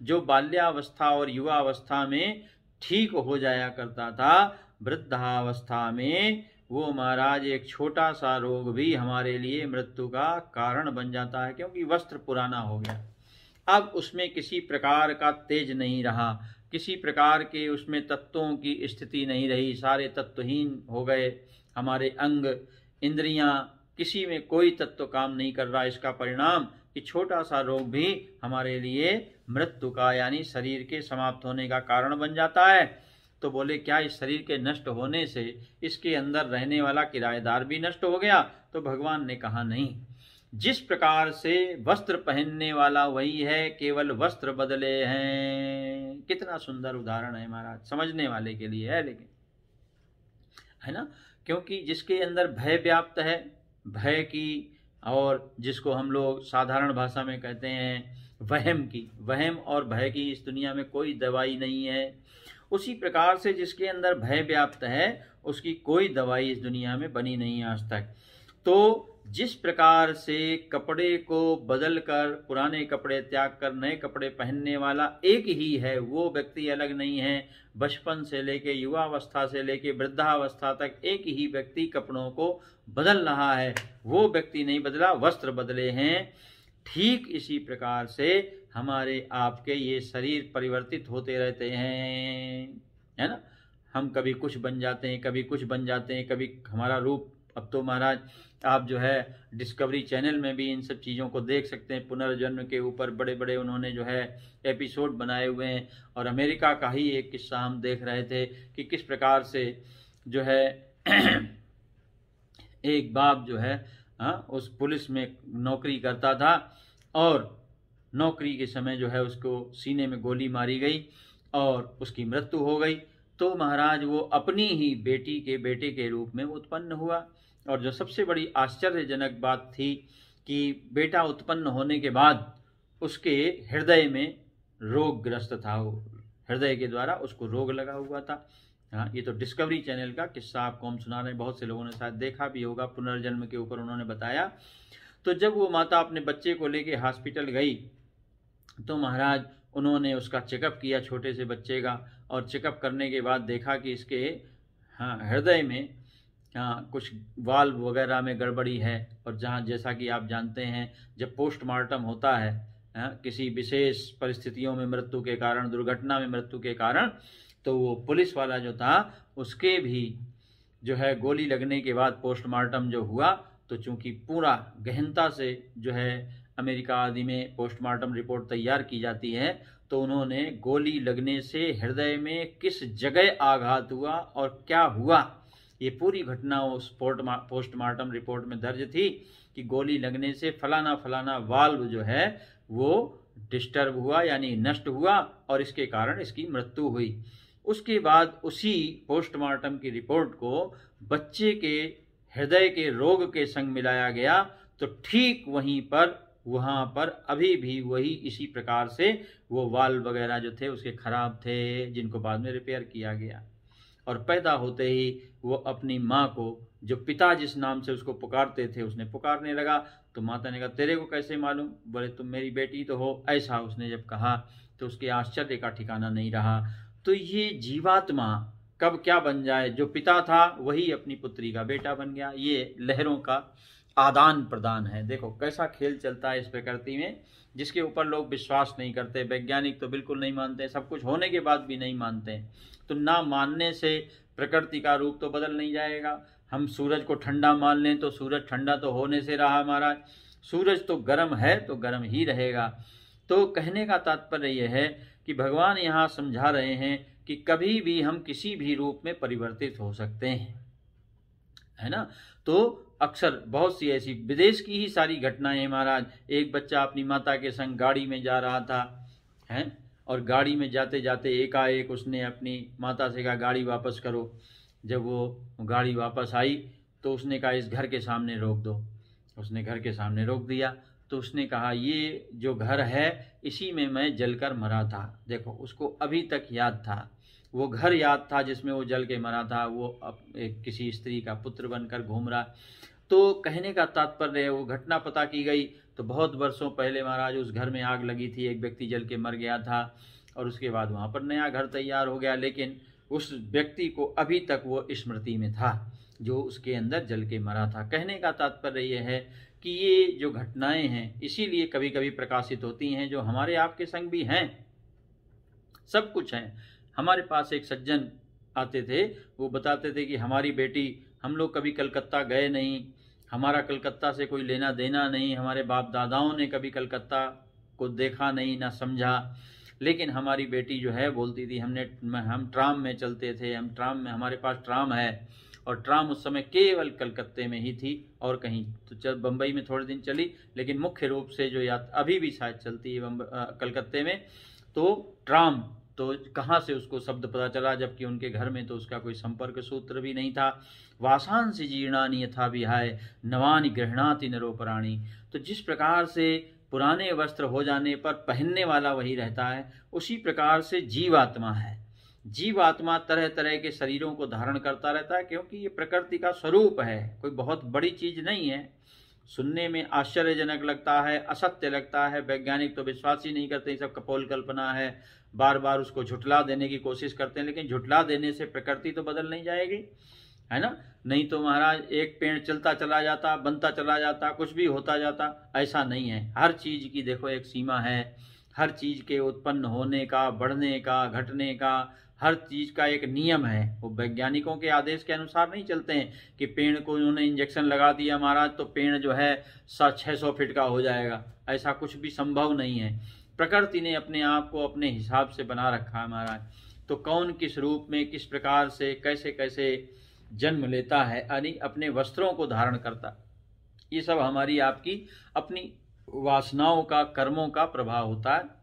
जो बाल्यावस्था और युवावस्था में ठीक हो जाया करता था, वृद्धावस्था में वो महाराज एक छोटा सा रोग भी हमारे लिए मृत्यु का कारण बन जाता है, क्योंकि वस्त्र पुराना हो गया। अब उसमें किसी प्रकार का तेज नहीं रहा, किसी प्रकार के उसमें तत्वों की स्थिति नहीं रही, सारे तत्वहीन हो गए हमारे अंग इंद्रियां, किसी में कोई तत्व काम नहीं कर रहा। इसका परिणाम कि छोटा सा रोग भी हमारे लिए मृत्यु का यानी शरीर के समाप्त होने का कारण बन जाता है। तो बोले क्या इस शरीर के नष्ट होने से इसके अंदर रहने वाला किराएदार भी नष्ट हो गया? तो भगवान ने कहा नहीं, जिस प्रकार से वस्त्र पहनने वाला वही है, केवल वस्त्र बदले हैं। कितना सुंदर उदाहरण है महाराज, समझने वाले के लिए है, लेकिन है ना, क्योंकि जिसके अंदर भय व्याप्त है, भय की, और जिसको हम लोग साधारण भाषा में कहते हैं वहम की, वहम और भय की इस दुनिया में कोई दवाई नहीं है। उसी प्रकार से जिसके अंदर भय व्याप्त है उसकी कोई दवाई इस दुनिया में बनी नहीं आज तक। तो जिस प्रकार से कपड़े को बदल कर, पुराने कपड़े त्याग कर नए कपड़े पहनने वाला एक ही है, वो व्यक्ति अलग नहीं है। बचपन से लेके युवावस्था से लेके वृद्धावस्था तक एक ही व्यक्ति कपड़ों को बदल रहा है, वो व्यक्ति नहीं बदला, वस्त्र बदले हैं। ठीक इसी प्रकार से हमारे आपके ये शरीर परिवर्तित होते रहते हैं, है ना। हम कभी कुछ बन जाते हैं, कभी कुछ बन जाते हैं, कभी हमारा रूप, अब तो महाराज आप जो है डिस्कवरी चैनल में भी इन सब चीज़ों को देख सकते हैं। पुनर्जन्म के ऊपर बड़े बड़े उन्होंने जो है एपिसोड बनाए हुए हैं, और अमेरिका का ही एक किस्सा हम देख रहे थे कि किस प्रकार से जो है एक बाप जो है उस पुलिस में नौकरी करता था, और नौकरी के समय जो है उसको सीने में गोली मारी गई और उसकी मृत्यु हो गई। तो महाराज वो अपनी ही बेटी के बेटे के रूप में उत्पन्न हुआ, और जो सबसे बड़ी आश्चर्यजनक बात थी कि बेटा उत्पन्न होने के बाद उसके हृदय में रोगग्रस्त था, वो हृदय के द्वारा उसको रोग लगा हुआ था। हाँ, ये तो डिस्कवरी चैनल का किस्सा आपको हम सुना रहे हैं, बहुत से लोगों ने शायद देखा भी होगा, पुनर्जन्म के ऊपर उन्होंने बताया। तो जब वो माता अपने बच्चे को लेके हॉस्पिटल गई तो महाराज उन्होंने उसका चेकअप किया, छोटे से बच्चे का, और चेकअप करने के बाद देखा कि इसके हृदय में कुछ वाल्व वगैरह में गड़बड़ी है। और जहाँ जैसा कि आप जानते हैं जब पोस्टमार्टम होता है किसी विशेष परिस्थितियों में मृत्यु के कारण, दुर्घटना में मृत्यु के कारण, तो वो पुलिस वाला जो था उसके भी जो है गोली लगने के बाद पोस्टमार्टम जो हुआ, तो चूंकि पूरा गहनता से जो है अमेरिका आदि में पोस्टमार्टम रिपोर्ट तैयार की जाती है, तो उन्होंने गोली लगने से हृदय में किस जगह आघात हुआ और क्या हुआ, ये पूरी घटना उस पोस्टमार्टम रिपोर्ट में दर्ज थी कि गोली लगने से फलाना फलाना वाल्व जो है वो डिस्टर्ब हुआ यानी नष्ट हुआ, और इसके कारण इसकी मृत्यु हुई। उसके बाद उसी पोस्टमार्टम की रिपोर्ट को बच्चे के हृदय के रोग के संग मिलाया गया, तो ठीक वहीं पर वहाँ पर अभी भी वही इसी प्रकार से वो वाल्व वगैरह जो थे उसके खराब थे, जिनको बाद में रिपेयर किया गया। और पैदा होते ही वो अपनी माँ को, जो पिता जिस नाम से उसको पुकारते थे, उसने पुकारने लगा। तो माता ने कहा तेरे को कैसे मालूम? बोले तुम मेरी बेटी तो हो। ऐसा उसने जब कहा तो उसके आश्चर्य का ठिकाना नहीं रहा। तो ये जीवात्मा कब क्या बन जाए, जो पिता था वही अपनी पुत्री का बेटा बन गया। ये लहरों का आदान प्रदान है। देखो कैसा खेल चलता है इस प्रकृति में, जिसके ऊपर लोग विश्वास नहीं करते, वैज्ञानिक तो बिल्कुल नहीं मानते, सब कुछ होने के बाद भी नहीं मानते। तो ना मानने से प्रकृति का रूप तो बदल नहीं जाएगा। हम सूरज को ठंडा मान लें तो सूरज ठंडा तो होने से रहा महाराज, सूरज तो गर्म है तो गर्म ही रहेगा। तो कहने का तात्पर्य यह है कि भगवान यहाँ समझा रहे हैं कि कभी भी हम किसी भी रूप में परिवर्तित हो सकते हैं, है ना। तो अक्सर बहुत सी ऐसी विदेश की ही सारी घटनाएं महाराज। एक बच्चा अपनी माता के संग गाड़ी में जा रहा था, है, और गाड़ी में जाते जाते एकाएक उसने अपनी माता से कहा गाड़ी वापस करो। जब वो गाड़ी वापस आई तो उसने कहा इस घर के सामने रोक दो। उसने घर के सामने रोक दिया तो उसने कहा ये जो घर है इसी में मैं जलकर मरा था। देखो उसको अभी तक याद था, वो घर याद था जिसमें वो जल के मरा था। वो अब किसी स्त्री का पुत्र बनकर घूम रहा। तो कहने का तात्पर्य है वो घटना पता की गई तो बहुत वर्षों पहले महाराज उस घर में आग लगी थी, एक व्यक्ति जल के मर गया था और उसके बाद वहाँ पर नया घर तैयार हो गया, लेकिन उस व्यक्ति को अभी तक वो स्मृति में था जो उसके अंदर जल के मरा था। कहने का तात्पर्य यह है कि ये जो घटनाएं हैं इसीलिए कभी कभी प्रकाशित होती हैं, जो हमारे आपके संग भी हैं, सब कुछ हैं। हमारे पास एक सज्जन आते थे, वो बताते थे कि हमारी बेटी, हम लोग कभी कलकत्ता गए नहीं, हमारा कलकत्ता से कोई लेना देना नहीं, हमारे बाप दादाओं ने कभी कलकत्ता को देखा नहीं ना समझा, लेकिन हमारी बेटी जो है बोलती थी हम ट्राम में चलते थे, हम ट्राम में, हमारे पास ट्राम है, और ट्राम उस समय केवल कलकत्ते में ही थी और कहीं तो बम्बई में थोड़े दिन चली, लेकिन मुख्य रूप से जो यात्रा अभी भी शायद चलती है कलकत्ते में। तो ट्राम तो कहाँ से उसको शब्द पता चला, जबकि उनके घर में तो उसका कोई संपर्क सूत्र भी नहीं था। वासांसि जीर्णानि यथा विहाय नवानि गृह्णाति नरोपराणि। तो जिस प्रकार से पुराने वस्त्र हो जाने पर पहनने वाला वही रहता है, उसी प्रकार से जीवात्मा है। जीवात्मा तरह तरह के शरीरों को धारण करता रहता है, क्योंकि ये प्रकृति का स्वरूप है, कोई बहुत बड़ी चीज नहीं है। सुनने में आश्चर्यजनक लगता है, असत्य लगता है, वैज्ञानिक तो विश्वास ही नहीं करते, सब कपोल कल्पना है, बार बार उसको झुठला देने की कोशिश करते हैं, लेकिन झुठला देने से प्रकृति तो बदल नहीं जाएगी, है ना। नहीं तो महाराज एक पेड़ चलता चला जाता, बनता चला जाता, कुछ भी होता जाता, ऐसा नहीं है। हर चीज की देखो एक सीमा है, हर चीज के उत्पन्न होने का, बढ़ने का, घटने का, हर चीज का एक नियम है। वो वैज्ञानिकों के आदेश के अनुसार नहीं चलते हैं कि पेड़ को उन्होंने इंजेक्शन लगा दिया महाराज तो पेड़ जो है 600 फीट का हो जाएगा, ऐसा कुछ भी संभव नहीं है। प्रकृति ने अपने आप को अपने हिसाब से बना रखा है महाराज। तो कौन किस रूप में, किस प्रकार से, कैसे कैसे जन्म लेता है, यानी अपने वस्त्रों को धारण करता, ये सब हमारी आपकी अपनी वासनाओं का, कर्मों का प्रभाव होता है।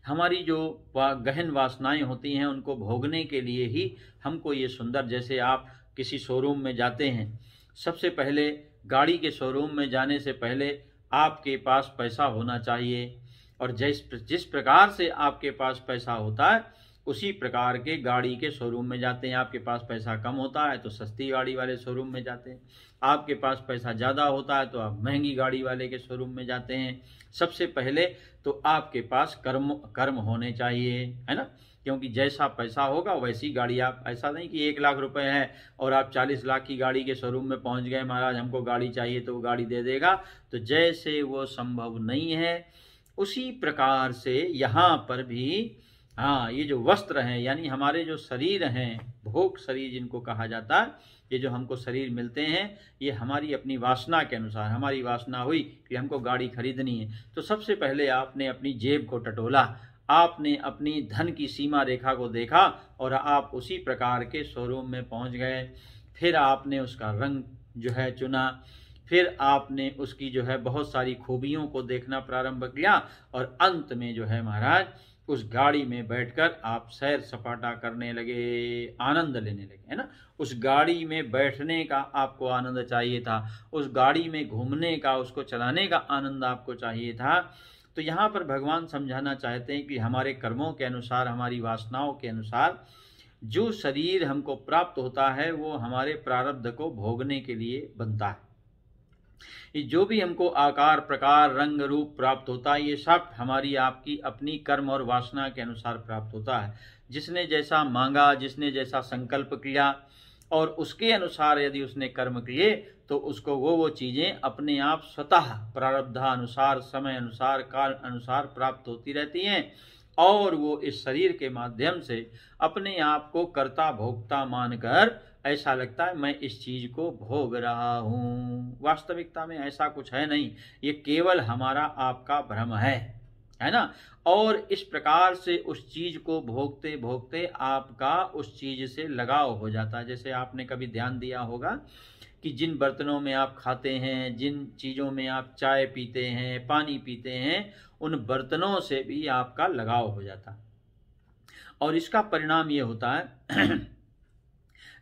हमारी जो गहन वासनाएं होती हैं उनको भोगने के लिए ही हमको ये सुंदर, जैसे आप किसी शोरूम में जाते हैं, सबसे पहले गाड़ी के शोरूम में जाने से पहले आपके पास पैसा होना चाहिए, और जिस प्रकार से आपके पास पैसा होता है उसी प्रकार के गाड़ी के शोरूम में जाते हैं। आपके पास पैसा कम होता है तो सस्ती गाड़ी वाले शोरूम में जाते हैं, आपके पास पैसा ज़्यादा होता है तो आप महंगी गाड़ी वाले के शोरूम में जाते हैं। सबसे पहले तो आपके पास कर्म होने चाहिए, है ना, क्योंकि जैसा पैसा होगा वैसी गाड़ी आप, ऐसा नहीं कि 1 लाख रुपए है और आप 40 लाख की गाड़ी के शोरूम में पहुंच गए, महाराज हमको गाड़ी चाहिए तो वो गाड़ी दे देगा, तो जैसे वो संभव नहीं है उसी प्रकार से यहाँ पर भी हाँ, ये जो वस्त्र हैं यानी हमारे जो शरीर हैं, भोग शरीर जिनको कहा जाता है, ये जो हमको शरीर मिलते हैं ये हमारी अपनी वासना के अनुसार, हमारी वासना हुई कि हमको गाड़ी खरीदनी है तो सबसे पहले आपने अपनी जेब को टटोला, आपने अपनी धन की सीमा रेखा को देखा और आप उसी प्रकार के शोरूम में पहुंच गए। फिर आपने उसका रंग जो है चुना, फिर आपने उसकी जो है बहुत सारी खूबियों को देखना प्रारंभ किया और अंत में जो है महाराज उस गाड़ी में बैठकर आप सैर सपाटा करने लगे, आनंद लेने लगे, है ना। उस गाड़ी में बैठने का आपको आनंद चाहिए था, उस गाड़ी में घूमने का, उसको चलाने का आनंद आपको चाहिए था। तो यहाँ पर भगवान समझाना चाहते हैं कि हमारे कर्मों के अनुसार, हमारी वासनाओं के अनुसार जो शरीर हमको प्राप्त होता है वो हमारे प्रारब्ध को भोगने के लिए बनता है। ये जो भी हमको आकार, प्रकार, रंग, रूप प्राप्त होता है ये सब हमारी आपकी अपनी कर्म और वासना के अनुसार प्राप्त होता है। जिसने जैसा मांगा, जिसने जैसा संकल्प किया और उसके अनुसार यदि उसने कर्म किए तो उसको वो चीजें अपने आप स्वतः प्रारब्धानुसार, समय अनुसार, काल अनुसार प्राप्त होती रहती हैं और वो इस शरीर के माध्यम से अपने आप को कर्ता भोक्ता मानकर ऐसा लगता है मैं इस चीज को भोग रहा हूं। वास्तविकता में ऐसा कुछ है नहीं, ये केवल हमारा आपका भ्रम है ना। और इस प्रकार से उस चीज को भोगते भोगते आपका उस चीज से लगाव हो जाता है। जैसे आपने कभी ध्यान दिया होगा कि जिन बर्तनों में आप खाते हैं, जिन चीजों में आप चाय पीते हैं, पानी पीते हैं, उन बर्तनों से भी आपका लगाव हो जाता है। और इसका परिणाम ये होता है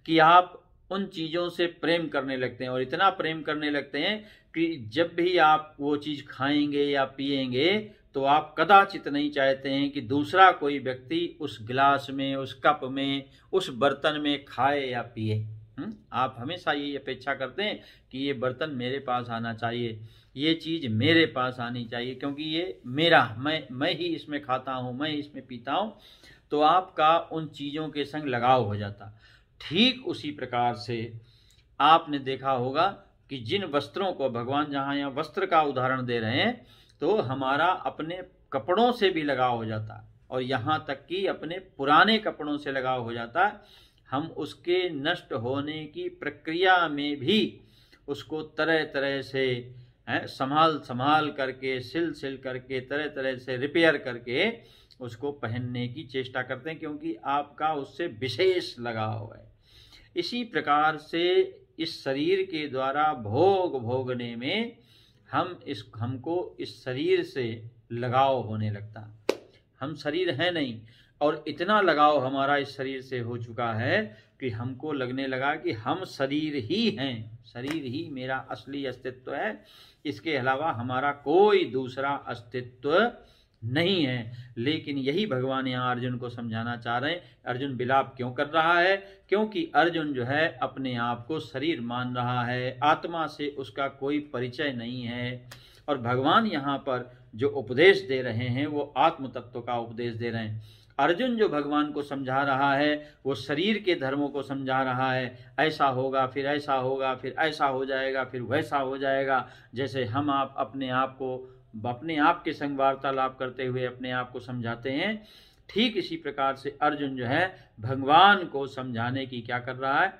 कि आप उन चीजों से प्रेम करने लगते हैं और इतना प्रेम करने लगते हैं कि जब भी आप वो चीज खाएंगे या पिएंगे तो आप कदाचित नहीं चाहते हैं कि दूसरा कोई व्यक्ति उस गिलास में, उस कप में, उस बर्तन में खाए या पिए। आप हमेशा ये अपेक्षा करते हैं कि ये बर्तन मेरे पास आना चाहिए, ये चीज मेरे पास आनी चाहिए, क्योंकि ये मेरा, मैं ही इसमें खाता हूं, मैं इसमें पीता हूं। तो आपका उन चीजों के संग लगाव हो जाता। ठीक उसी प्रकार से आपने देखा होगा कि जिन वस्त्रों को भगवान, जहां यहाँ वस्त्र का उदाहरण दे रहे हैं, तो हमारा अपने कपड़ों से भी लगाव हो जाता है और यहाँ तक कि अपने पुराने कपड़ों से लगाव हो जाता है। हम उसके नष्ट होने की प्रक्रिया में भी उसको तरह तरह से संभाल करके, सिल करके, तरह तरह से रिपेयर करके उसको पहनने की चेष्टा करते हैं, क्योंकि आपका उससे विशेष लगाव है। इसी प्रकार से इस शरीर के द्वारा भोगने में हमको इस शरीर से लगाव होने लगता। हम शरीर है नहीं और इतना लगाव हमारा इस शरीर से हो चुका है कि हमको लगने लगा कि हम शरीर ही हैं, शरीर ही मेरा असली अस्तित्व है, इसके अलावा हमारा कोई दूसरा अस्तित्व नहीं है। लेकिन यही भगवान यहाँ अर्जुन को समझाना चाह रहे हैं। अर्जुन विलाप क्यों कर रहा है? क्योंकि अर्जुन जो है अपने आप को शरीर मान रहा है, आत्मा से उसका कोई परिचय नहीं है। और भगवान यहाँ पर जो उपदेश दे रहे हैं वो आत्म तत्व का उपदेश दे रहे हैं। अर्जुन जो भगवान को समझा रहा है वो शरीर के धर्मों को समझा रहा है, ऐसा होगा, फिर ऐसा होगा, फिर ऐसा हो जाएगा, फिर वैसा हो जाएगा। जैसे हम आप अपने आप को अपने आप के संग वार्तालाप करते हुए अपने आप को समझाते हैं, ठीक इसी प्रकार से अर्जुन जो है भगवान को समझाने की क्या कर रहा है?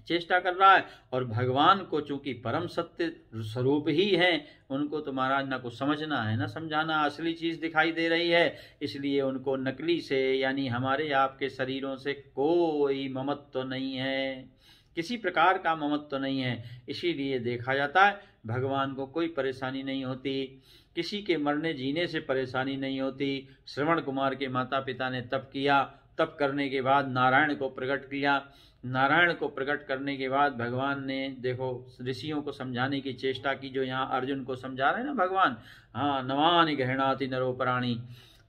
चेष्टा कर रहा है। और भगवान को चूंकि परम सत्य स्वरूप ही है, उनको तो महाराज ना कुछ समझना है ना समझाना, असली चीज दिखाई दे रही है, इसलिए उनको नकली से यानी हमारे आपके शरीरों से कोई ममत्व नहीं है, किसी प्रकार का ममत्व नहीं है। इसीलिए देखा जाता है भगवान को कोई परेशानी नहीं होती, किसी के मरने जीने से परेशानी नहीं होती। श्रवण कुमार के माता पिता ने तप किया, तप करने के बाद नारायण को प्रकट किया, नारायण को प्रकट करने के बाद भगवान ने देखो ऋषियों को समझाने की चेष्टा की, जो यहाँ अर्जुन को समझा रहे हैं ना भगवान। हाँ, नवानि गृह्णाति नरो प्राणी,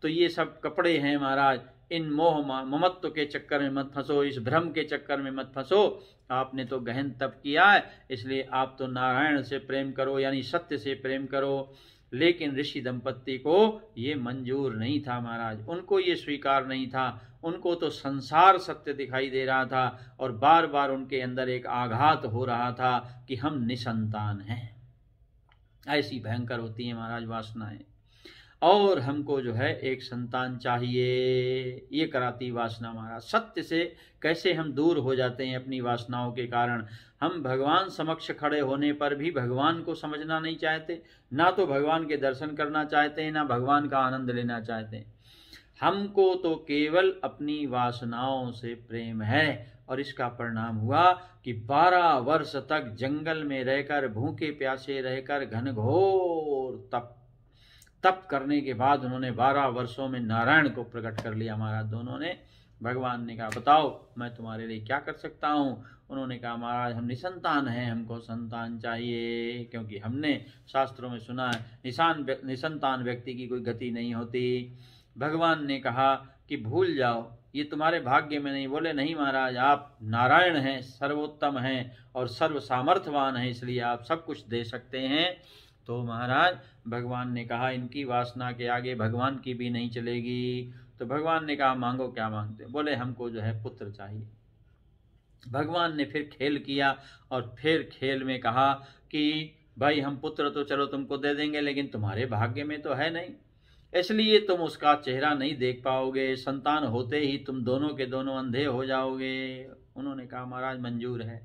तो ये सब कपड़े हैं महाराज, इन मोह ममत्व के चक्कर में मत फंसो, इस भ्रम के चक्कर में मत फंसो। आपने तो गहन तप किया है, इसलिए आप तो नारायण से प्रेम करो, यानी सत्य से प्रेम करो। लेकिन ऋषि दंपत्ति को ये मंजूर नहीं था महाराज, उनको ये स्वीकार नहीं था। उनको तो संसार सत्य दिखाई दे रहा था और बार बार उनके अंदर एक आघात हो रहा था कि हम निसंतान हैं। ऐसी भयंकर होती है महाराज वासनाएं, और हमको जो है एक संतान चाहिए, ये कराती वासना महाराज। सत्य से कैसे हम दूर हो जाते हैं अपनी वासनाओं के कारण। हम भगवान समक्ष खड़े होने पर भी भगवान को समझना नहीं चाहते, ना तो भगवान के दर्शन करना चाहते हैं, ना भगवान का आनंद लेना चाहते हैं। हमको तो केवल अपनी वासनाओं से प्रेम है, और इसका परिणाम हुआ कि 12 वर्ष तक जंगल में रहकर, भूखे प्यासे रहकर, घनघोर तप करने के बाद उन्होंने 12 वर्षों में नारायण को प्रकट कर लिया महाराज दोनों ने। भगवान ने कहा बताओ मैं तुम्हारे लिए क्या कर सकता हूँ। उन्होंने कहा महाराज हम निसंतान हैं, हमको संतान चाहिए, क्योंकि हमने शास्त्रों में सुना है निसंतान व्यक्ति की कोई गति नहीं होती। भगवान ने कहा कि भूल जाओ, ये तुम्हारे भाग्य में नहीं। बोले नहीं महाराज, आप नारायण हैं, सर्वोत्तम हैं और सर्व सामर्थ्यवान हैं, इसलिए आप सब कुछ दे सकते हैं। तो महाराज भगवान ने कहा इनकी वासना के आगे भगवान की भी नहीं चलेगी। तो भगवान ने कहा मांगो, क्या मांगते? बोले हमको जो है पुत्र चाहिए। भगवान ने फिर खेल किया और फिर खेल में कहा कि भाई हम पुत्र तो चलो तुमको दे देंगे, लेकिन तुम्हारे भाग्य में तो है नहीं, इसलिए तुम उसका चेहरा नहीं देख पाओगे, संतान होते ही तुम दोनों के दोनों अंधे हो जाओगे। उन्होंने कहा महाराज मंजूर है,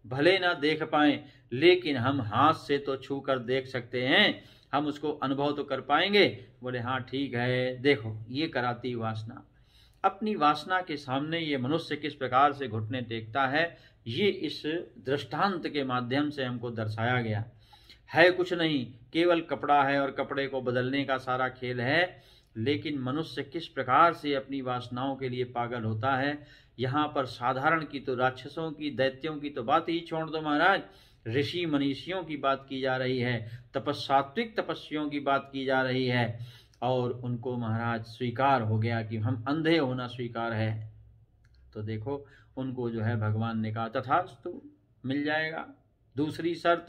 भले ना देख पाए लेकिन हम हाथ से तो छू कर देख सकते हैं, हम उसको अनुभव तो कर पाएंगे। बोले हाँ ठीक है। देखो ये कराती वासना, अपनी वासना के सामने ये मनुष्य किस प्रकार से घुटने टेकता है, ये इस दृष्टांत के माध्यम से हमको दर्शाया गया है। कुछ नहीं, केवल कपड़ा है और कपड़े को बदलने का सारा खेल है, लेकिन मनुष्य किस प्रकार से अपनी वासनाओं के लिए पागल होता है। यहाँ पर साधारण की तो राक्षसों की, दैत्यों की तो बात ही छोड़ दो महाराज, ऋषि मनीषियों की बात की जा रही है, सात्विक तपस्वियों की बात की जा रही है, और उनको महाराज स्वीकार हो गया कि हम अंधे होना स्वीकार है। तो देखो उनको जो है भगवान ने कहा तथास्तु, मिल जाएगा। दूसरी शर्त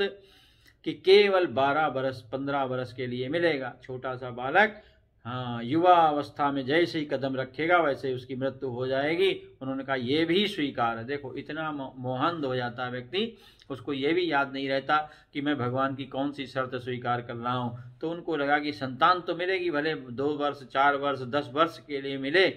कि केवल 12 वर्ष 15 वर्ष के लिए मिलेगा। छोटा सा बालक, हाँ, युवा अवस्था में जैसे ही कदम रखेगा वैसे उसकी मृत्यु हो जाएगी। उन्होंने कहा ये भी स्वीकार है। देखो इतना मोहांध हो जाता है व्यक्ति, उसको ये भी याद नहीं रहता कि मैं भगवान की कौन सी शर्त स्वीकार कर रहा हूँ। तो उनको लगा कि संतान तो मिलेगी, भले 2 वर्ष 4 वर्ष 10 वर्ष के लिए मिले,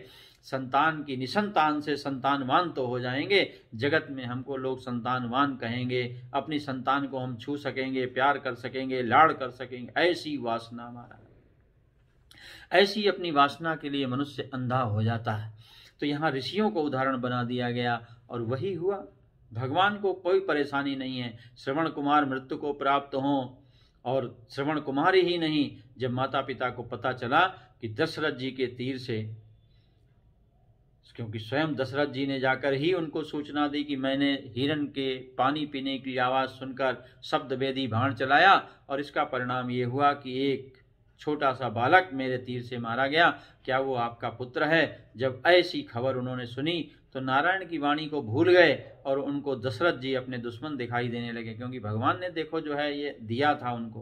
संतान की निसंतान से संतानवान तो हो जाएंगे, जगत में हमको लोग संतानवान कहेंगे, अपनी संतान को हम छू सकेंगे, प्यार कर सकेंगे, लाड़ कर सकेंगे। ऐसी वासना हमारा, ऐसी अपनी वासना के लिए मनुष्य अंधा हो जाता है। तो यहाँ ऋषियों को उदाहरण बना दिया गया और वही हुआ। भगवान को कोई परेशानी नहीं है, श्रवण कुमार मृत्यु को प्राप्त हों। और श्रवण कुमार ही नहीं, जब माता पिता को पता चला कि दशरथ जी के तीर से, क्योंकि स्वयं दशरथ जी ने जाकर ही उनको सूचना दी कि मैंने हिरण के पानी पीने की आवाज़ सुनकर शब्द वेदी बाण चलाया और इसका परिणाम ये हुआ कि एक छोटा सा बालक मेरे तीर से मारा गया, क्या वो आपका पुत्र है? जब ऐसी खबर उन्होंने सुनी तो नारायण की वाणी को भूल गए और उनको दशरथ जी अपने दुश्मन दिखाई देने लगे, क्योंकि भगवान ने देखो जो है ये दिया था उनको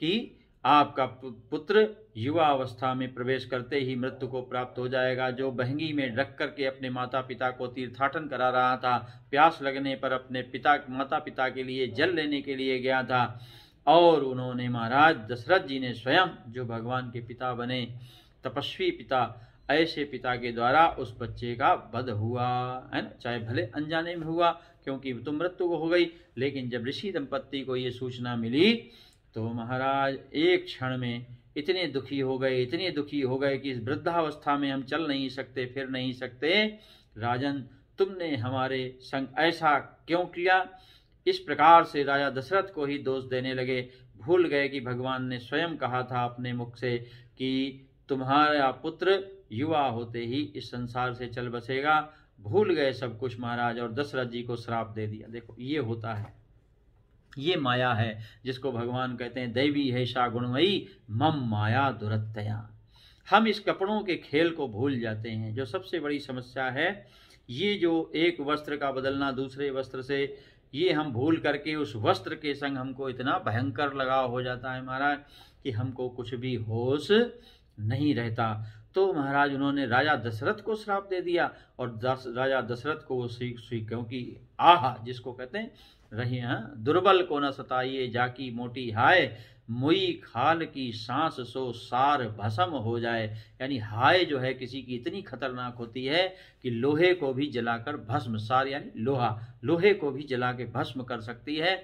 कि आपका पुत्र युवा अवस्था में प्रवेश करते ही मृत्यु को प्राप्त हो जाएगा। जो बहंगी में रख करके अपने माता पिता को तीर्थाटन करा रहा था, प्यास लगने पर अपने माता पिता के लिए जल लेने के लिए गया था, और उन्होंने महाराज दशरथ जी ने स्वयं, जो भगवान के पिता बने, तपस्वी पिता, ऐसे पिता के द्वारा उस बच्चे का वध हुआ है ना, चाहे भले अनजाने में हुआ, क्योंकि तो मृत्यु हो गई। लेकिन जब ऋषि दंपत्ति को ये सूचना मिली तो महाराज एक क्षण में इतने दुखी हो गए, इतने दुखी हो गए कि इस वृद्धावस्था में हम चल नहीं सकते, फिर नहीं सकते, राजन तुमने हमारे संग ऐसा क्यों किया? इस प्रकार से राजा दशरथ को ही दोष देने लगे। भूल गए कि भगवान ने स्वयं कहा था अपने मुख से कि तुम्हारा पुत्र युवा होते ही इस संसार से चल बसेगा। भूल गए सब कुछ महाराज और दशरथ जी को श्राप दे दिया। देखो ये होता है, ये माया है जिसको भगवान कहते हैं दैवी है सा गुणमयी मम माया दुरत्यया। हम इस कपड़ों के खेल को भूल जाते हैं। जो सबसे बड़ी समस्या है, ये जो एक वस्त्र का बदलना दूसरे वस्त्र से, ये हम भूल करके उस वस्त्र के संग हमको इतना भयंकर लगाव हो जाता है महाराज कि हमको कुछ भी होश नहीं रहता। तो महाराज उन्होंने राजा दशरथ को श्राप दे दिया और राजा दशरथ को वो क्योंकि आहा जिसको कहते हैं रही दुर्बल को न सताइए जाकी मोटी हाय, मुई खाल की सांस सो सार भस्म हो जाए। यानी हाय जो है किसी की इतनी खतरनाक होती है कि लोहे को भी जलाकर भस्म, सार यानी लोहा, लोहे को भी जला के भस्म कर सकती है।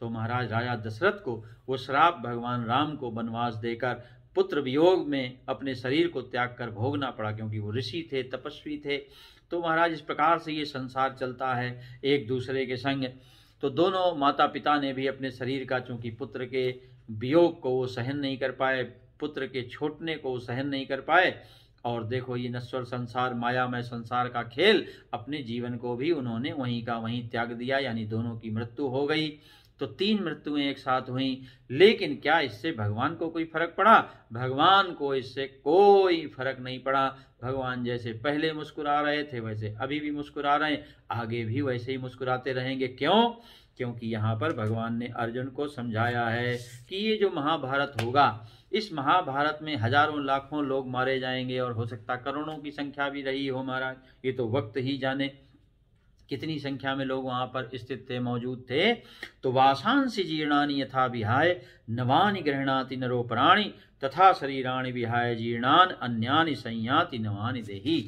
तो महाराज राजा दशरथ को वो श्राप भगवान राम को वनवास देकर पुत्र वियोग में अपने शरीर को त्याग कर भोगना पड़ा, क्योंकि वो ऋषि थे, तपस्वी थे। तो महाराज इस प्रकार से ये संसार चलता है एक दूसरे के संग। तो दोनों माता पिता ने भी अपने शरीर का, चूंकि पुत्र के वियोग को वो सहन नहीं कर पाए, पुत्र के छूटने को वो सहन नहीं कर पाए, और देखो ये नश्वर संसार, मायामय संसार का खेल, अपने जीवन को भी उन्होंने वहीं का वहीं त्याग दिया, यानी दोनों की मृत्यु हो गई। तो 3 मृत्युएं एक साथ हुई। लेकिन क्या इससे भगवान को कोई फर्क पड़ा? भगवान को इससे कोई फर्क नहीं पड़ा। भगवान जैसे पहले मुस्कुरा रहे थे वैसे अभी भी मुस्कुरा रहे हैं, आगे भी वैसे ही मुस्कुराते रहेंगे। क्यों? क्योंकि यहाँ पर भगवान ने अर्जुन को समझाया है कि ये जो महाभारत होगा, इस महाभारत में हजारों लाखों लोग मारे जाएंगे और हो सकता करोड़ों की संख्या भी रही हो महाराज, ये तो वक्त ही जाने। कितनी संख्या में लोग वहां पर स्थित थे, मौजूद थे। तो वासांसि जीर्णानि यथा विहाय नवानि गृह्णाति नरो प्राणि तथा शरीराणि विहाय जीर्णान अन्यानि संयाति नवानि देहि।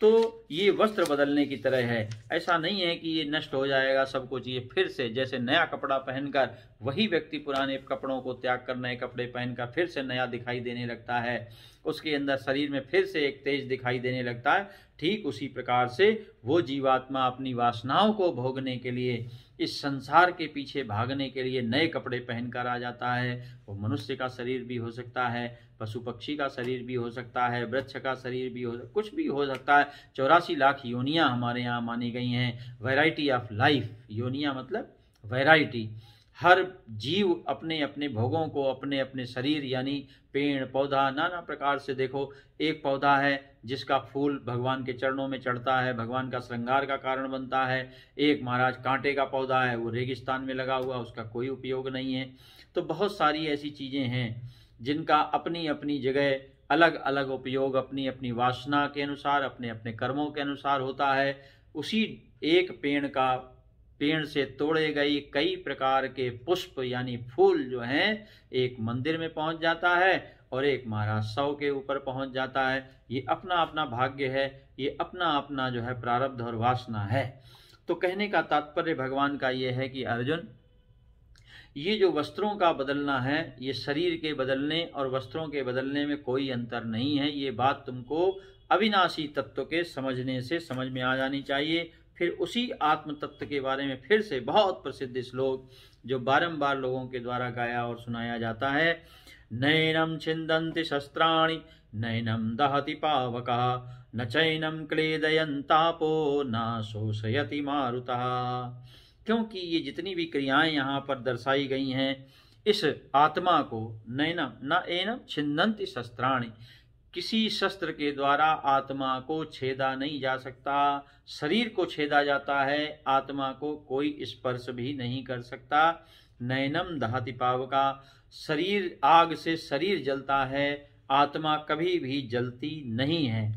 तो ये वस्त्र बदलने की तरह है। ऐसा नहीं है कि ये नष्ट हो जाएगा सब कुछ, ये फिर से जैसे नया कपड़ा पहनकर वही व्यक्ति पुराने कपड़ों को त्याग कर नए कपड़े पहनकर फिर से नया दिखाई देने लगता है, उसके अंदर शरीर में फिर से एक तेज दिखाई देने लगता है। ठीक उसी प्रकार से वो जीवात्मा अपनी वासनाओं को भोगने के लिए, इस संसार के पीछे भागने के लिए नए कपड़े पहनकर आ जाता है। वो मनुष्य का शरीर भी हो सकता है, पशु पक्षी का शरीर भी हो सकता है, वृक्ष का शरीर भी हो, कुछ भी हो सकता है। 84 लाख योनियां हमारे यहाँ मानी गई हैं। वैरायटी ऑफ लाइफ, योनियां मतलब वैरायटी। हर जीव अपने अपने भोगों को अपने अपने शरीर यानी पेड़ पौधा नाना प्रकार से, देखो एक पौधा है जिसका फूल भगवान के चरणों में चढ़ता है, भगवान का श्रृंगार का कारण बनता है। एक महाराज कांटे का पौधा है, वो रेगिस्तान में लगा हुआ, उसका कोई उपयोग नहीं है। तो बहुत सारी ऐसी चीज़ें हैं जिनका अपनी अपनी जगह अलग अलग उपयोग अपनी अपनी वासना के अनुसार, अपने अपने कर्मों के अनुसार होता है। उसी एक पेड़ से तोड़े गए कई प्रकार के पुष्प यानी फूल जो हैं, एक मंदिर में पहुंच जाता है और एक महाराज 100 के ऊपर पहुंच जाता है। ये अपना अपना भाग्य है, ये अपना अपना जो है प्रारब्ध और वासना है। तो कहने का तात्पर्य भगवान का ये है कि अर्जुन, ये जो वस्त्रों का बदलना है, ये शरीर के बदलने और वस्त्रों के बदलने में कोई अंतर नहीं है। ये बात तुमको अविनाशी तत्व के समझने से समझ में आ जानी चाहिए। फिर उसी आत्म तत्व के बारे में फिर से बहुत प्रसिद्ध श्लोक जो बारंबार लोगों के द्वारा गाया और सुनाया जाता है। नैनम छिन्दन्ति शस्त्राणि नैनम दहति पावकः न चैनम क्लेदयन्तापो न शोषयति मारुतः। क्योंकि ये जितनी भी क्रियाएं यहाँ पर दर्शाई गई हैं, इस आत्मा को नैनम न एनम छिन्दन्ति शस्त्राणि, किसी शस्त्र के द्वारा आत्मा को छेदा नहीं जा सकता। शरीर को छेदा जाता है, आत्मा को कोई स्पर्श भी नहीं कर सकता। नैनम दहति पावका, शरीर आग से शरीर जलता है, आत्मा कभी भी जलती नहीं है।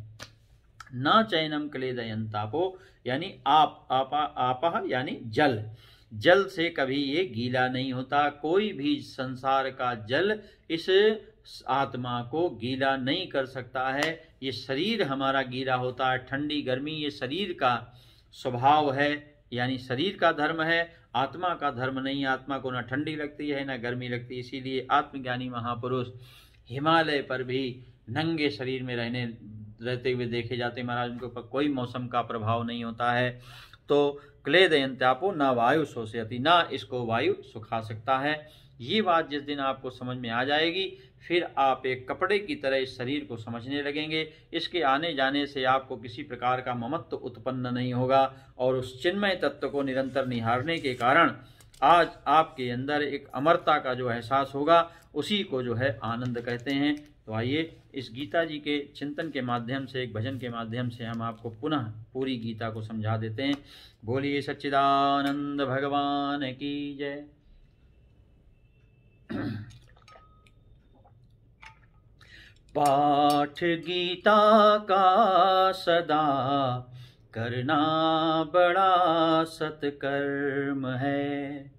न चैनम क्लेदयन्तापो यानी आपः यानी जल, जल से कभी ये गीला नहीं होता। कोई भी संसार का जल इस आत्मा को गीला नहीं कर सकता है। ये शरीर हमारा गीला होता है, ठंडी गर्मी ये शरीर का स्वभाव है, यानी शरीर का धर्म है, आत्मा का धर्म नहीं। आत्मा को न ठंडी लगती है न गर्मी लगती। इसीलिए आत्मज्ञानी महापुरुष हिमालय पर भी नंगे शरीर में रहते हुए देखे जाते। महाराज उनके ऊपर कोई मौसम का प्रभाव नहीं होता है। तो क्लेदयन्तापो न वायु शोषयति, न इसको वायु सुखा सकता है। ये बात जिस दिन आपको समझ में आ जाएगी, फिर आप एक कपड़े की तरह इस शरीर को समझने लगेंगे। इसके आने जाने से आपको किसी प्रकार का ममत्व उत्पन्न नहीं होगा और उस चिन्मय तत्व को निरंतर निहारने के कारण आज आपके अंदर एक अमरता का जो एहसास होगा, उसी को जो है आनंद कहते हैं। तो आइए इस गीता जी के चिंतन के माध्यम से, एक भजन के माध्यम से हम आपको पुनः पूरी गीता को समझा देते हैं। बोलिए सच्चिदानंद भगवान की जय। पाठ गीता का सदा करना बड़ा सत्कर्म है।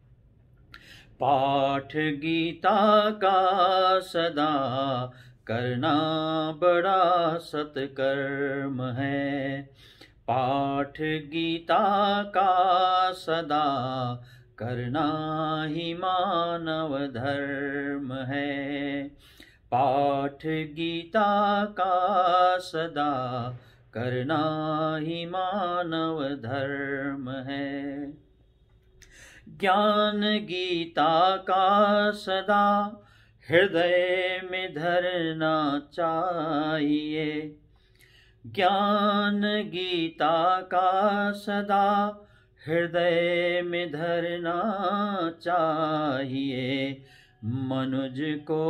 पाठ गीता का सदा करना बड़ा सत्कर्म है। पाठ गीता का सदा करना ही मानव धर्म है। पाठ गीता का सदा करना ही मानव धर्म है। ज्ञान गीता का सदा हृदय में धरना चाहिए। ज्ञान गीता का सदा हृदय में धरना चाहिए। मनुज को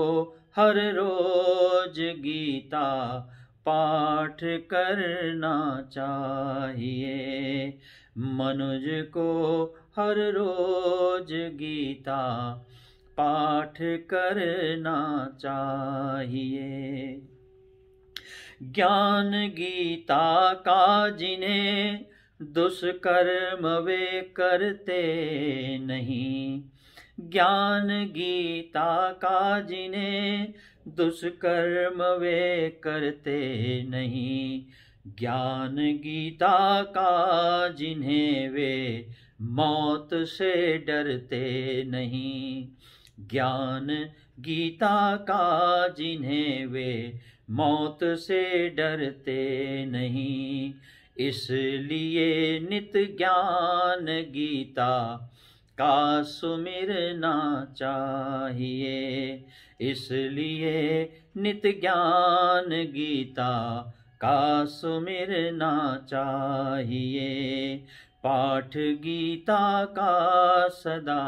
हर रोज गीता पाठ करना चाहिए। मनुज को हर रोज गीता पाठ करना चाहिए। ज्ञान गीता का जिन्हें दुष्कर्म वे करते नहीं। ज्ञान गीता का जिन्हें दुष्कर्म वे करते नहीं। ज्ञान गीता का जिन्हें वे मौत से डरते नहीं। ज्ञान गीता का जिन्हें वे मौत से डरते नहीं। इसलिए नित ज्ञान गीता का सुमिरना चाहिए। इसलिए नित ज्ञान गीता का सुमिरना चाहिए। पाठ गीता का सदा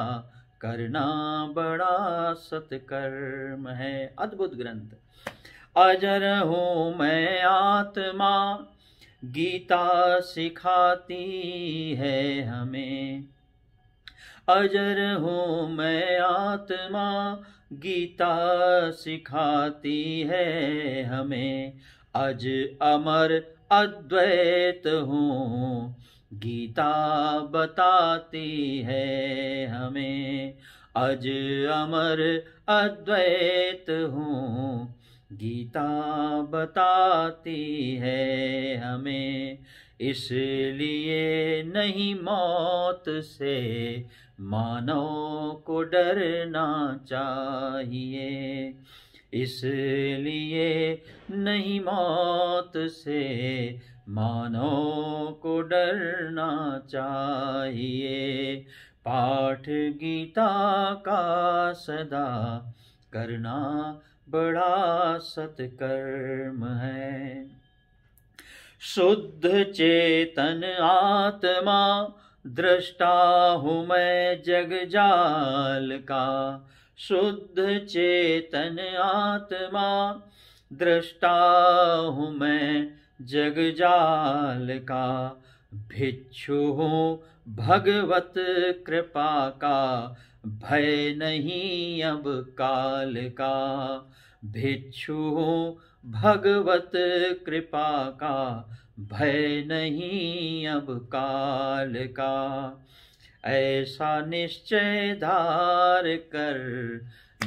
करना बड़ा सत्कर्म है। अद्भुत ग्रंथ। अजर हूँ मैं आत्मा गीता सिखाती है हमें। अजर हूँ मैं आत्मा गीता सिखाती है हमें। अज अमर अद्वैत हूँ गीता बताती है हमें। अज अमर अद्वैत हूँ गीता बताती है हमें। इसलिए नहीं मौत से मानव को डरना चाहिए। इसलिए नहीं मौत से मानव को डरना चाहिए। पाठ गीता का सदा करना बड़ा सत्कर्म है। शुद्ध चेतन आत्मा दृष्टा हूँ मैं जग जाल का। शुद्ध चेतन आत्मा दृष्टा हूँ मैं जग जाल का। भिक्षु हूँ भगवत कृपा का भय नहीं अब काल का। भिक्षु हूँ भगवत कृपा का भय नहीं अब काल का। ऐसा निश्चय धार कर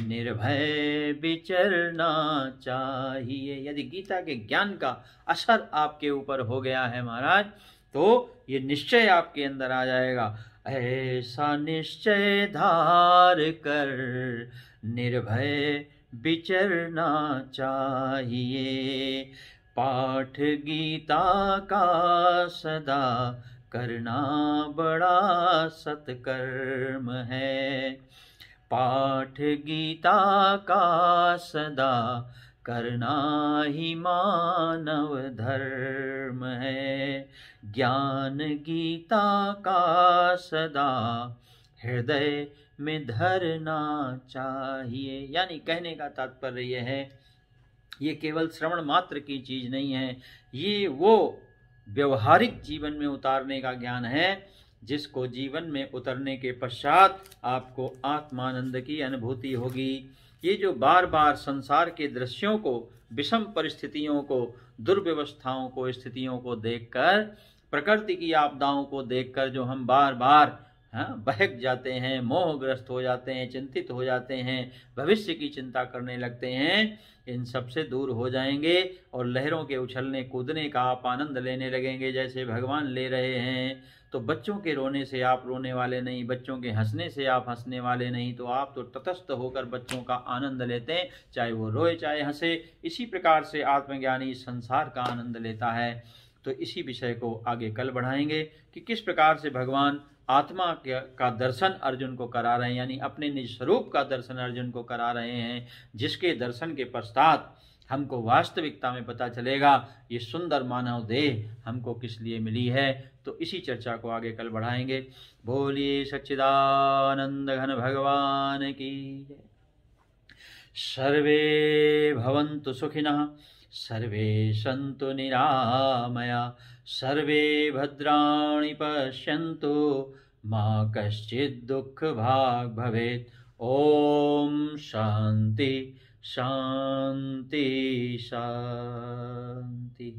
निर्भय विचरना चाहिए। यदि गीता के ज्ञान का असर आपके ऊपर हो गया है महाराज, तो ये निश्चय आपके अंदर आ जाएगा। ऐसा निश्चय धार कर निर्भय विचरना चाहिए। पाठ गीता का सदा करना बड़ा सत्कर्म है। पाठ गीता का सदा करना ही मानव धर्म है। ज्ञान गीता का सदा हृदय में धरना चाहिए। यानी कहने का तात्पर्य यह है, ये केवल श्रवण मात्र की चीज नहीं है, ये वो व्यवहारिक जीवन में उतारने का ज्ञान है जिसको जीवन में उतरने के पश्चात आपको आत्मानंद की अनुभूति होगी। ये जो बार बार संसार के दृश्यों को, विषम परिस्थितियों को, दुर्व्यवस्थाओं को, स्थितियों को देखकर, प्रकृति की आपदाओं को देखकर जो हम बार बार बहक जाते हैं, मोहग्रस्त हो जाते हैं, चिंतित हो जाते हैं, भविष्य की चिंता करने लगते हैं, इन सब से दूर हो जाएंगे और लहरों के उछलने कूदने का आप आनंद लेने लगेंगे जैसे भगवान ले रहे हैं। तो बच्चों के रोने से आप रोने वाले नहीं, बच्चों के हंसने से आप हंसने वाले नहीं, तो आप तो तटस्थ होकर बच्चों का आनंद लेते हैं, चाहे वो रोए चाहे हंसे। इसी प्रकार से आत्मज्ञानी संसार का आनंद लेता है। तो इसी विषय को आगे कल बढ़ाएंगे कि किस प्रकार से भगवान आत्मा का दर्शन अर्जुन को करा रहे हैं, यानी अपने निज स्वरूप का दर्शन अर्जुन को करा रहे हैं, जिसके दर्शन के पश्चात हमको वास्तविकता में पता चलेगा ये सुंदर मानव देह हमको किस लिए मिली है। तो इसी चर्चा को आगे कल बढ़ाएंगे। बोलिए सच्चिदानंद घन भगवान की जय। सर्वे भवन्तु सुखिनः, सर्वे सन्तु निरामया, सर्वे भद्राणि पश्यन्तु, मा कश्चित् दुःखभाग् भवेत्। ओम शांति शांति शांति।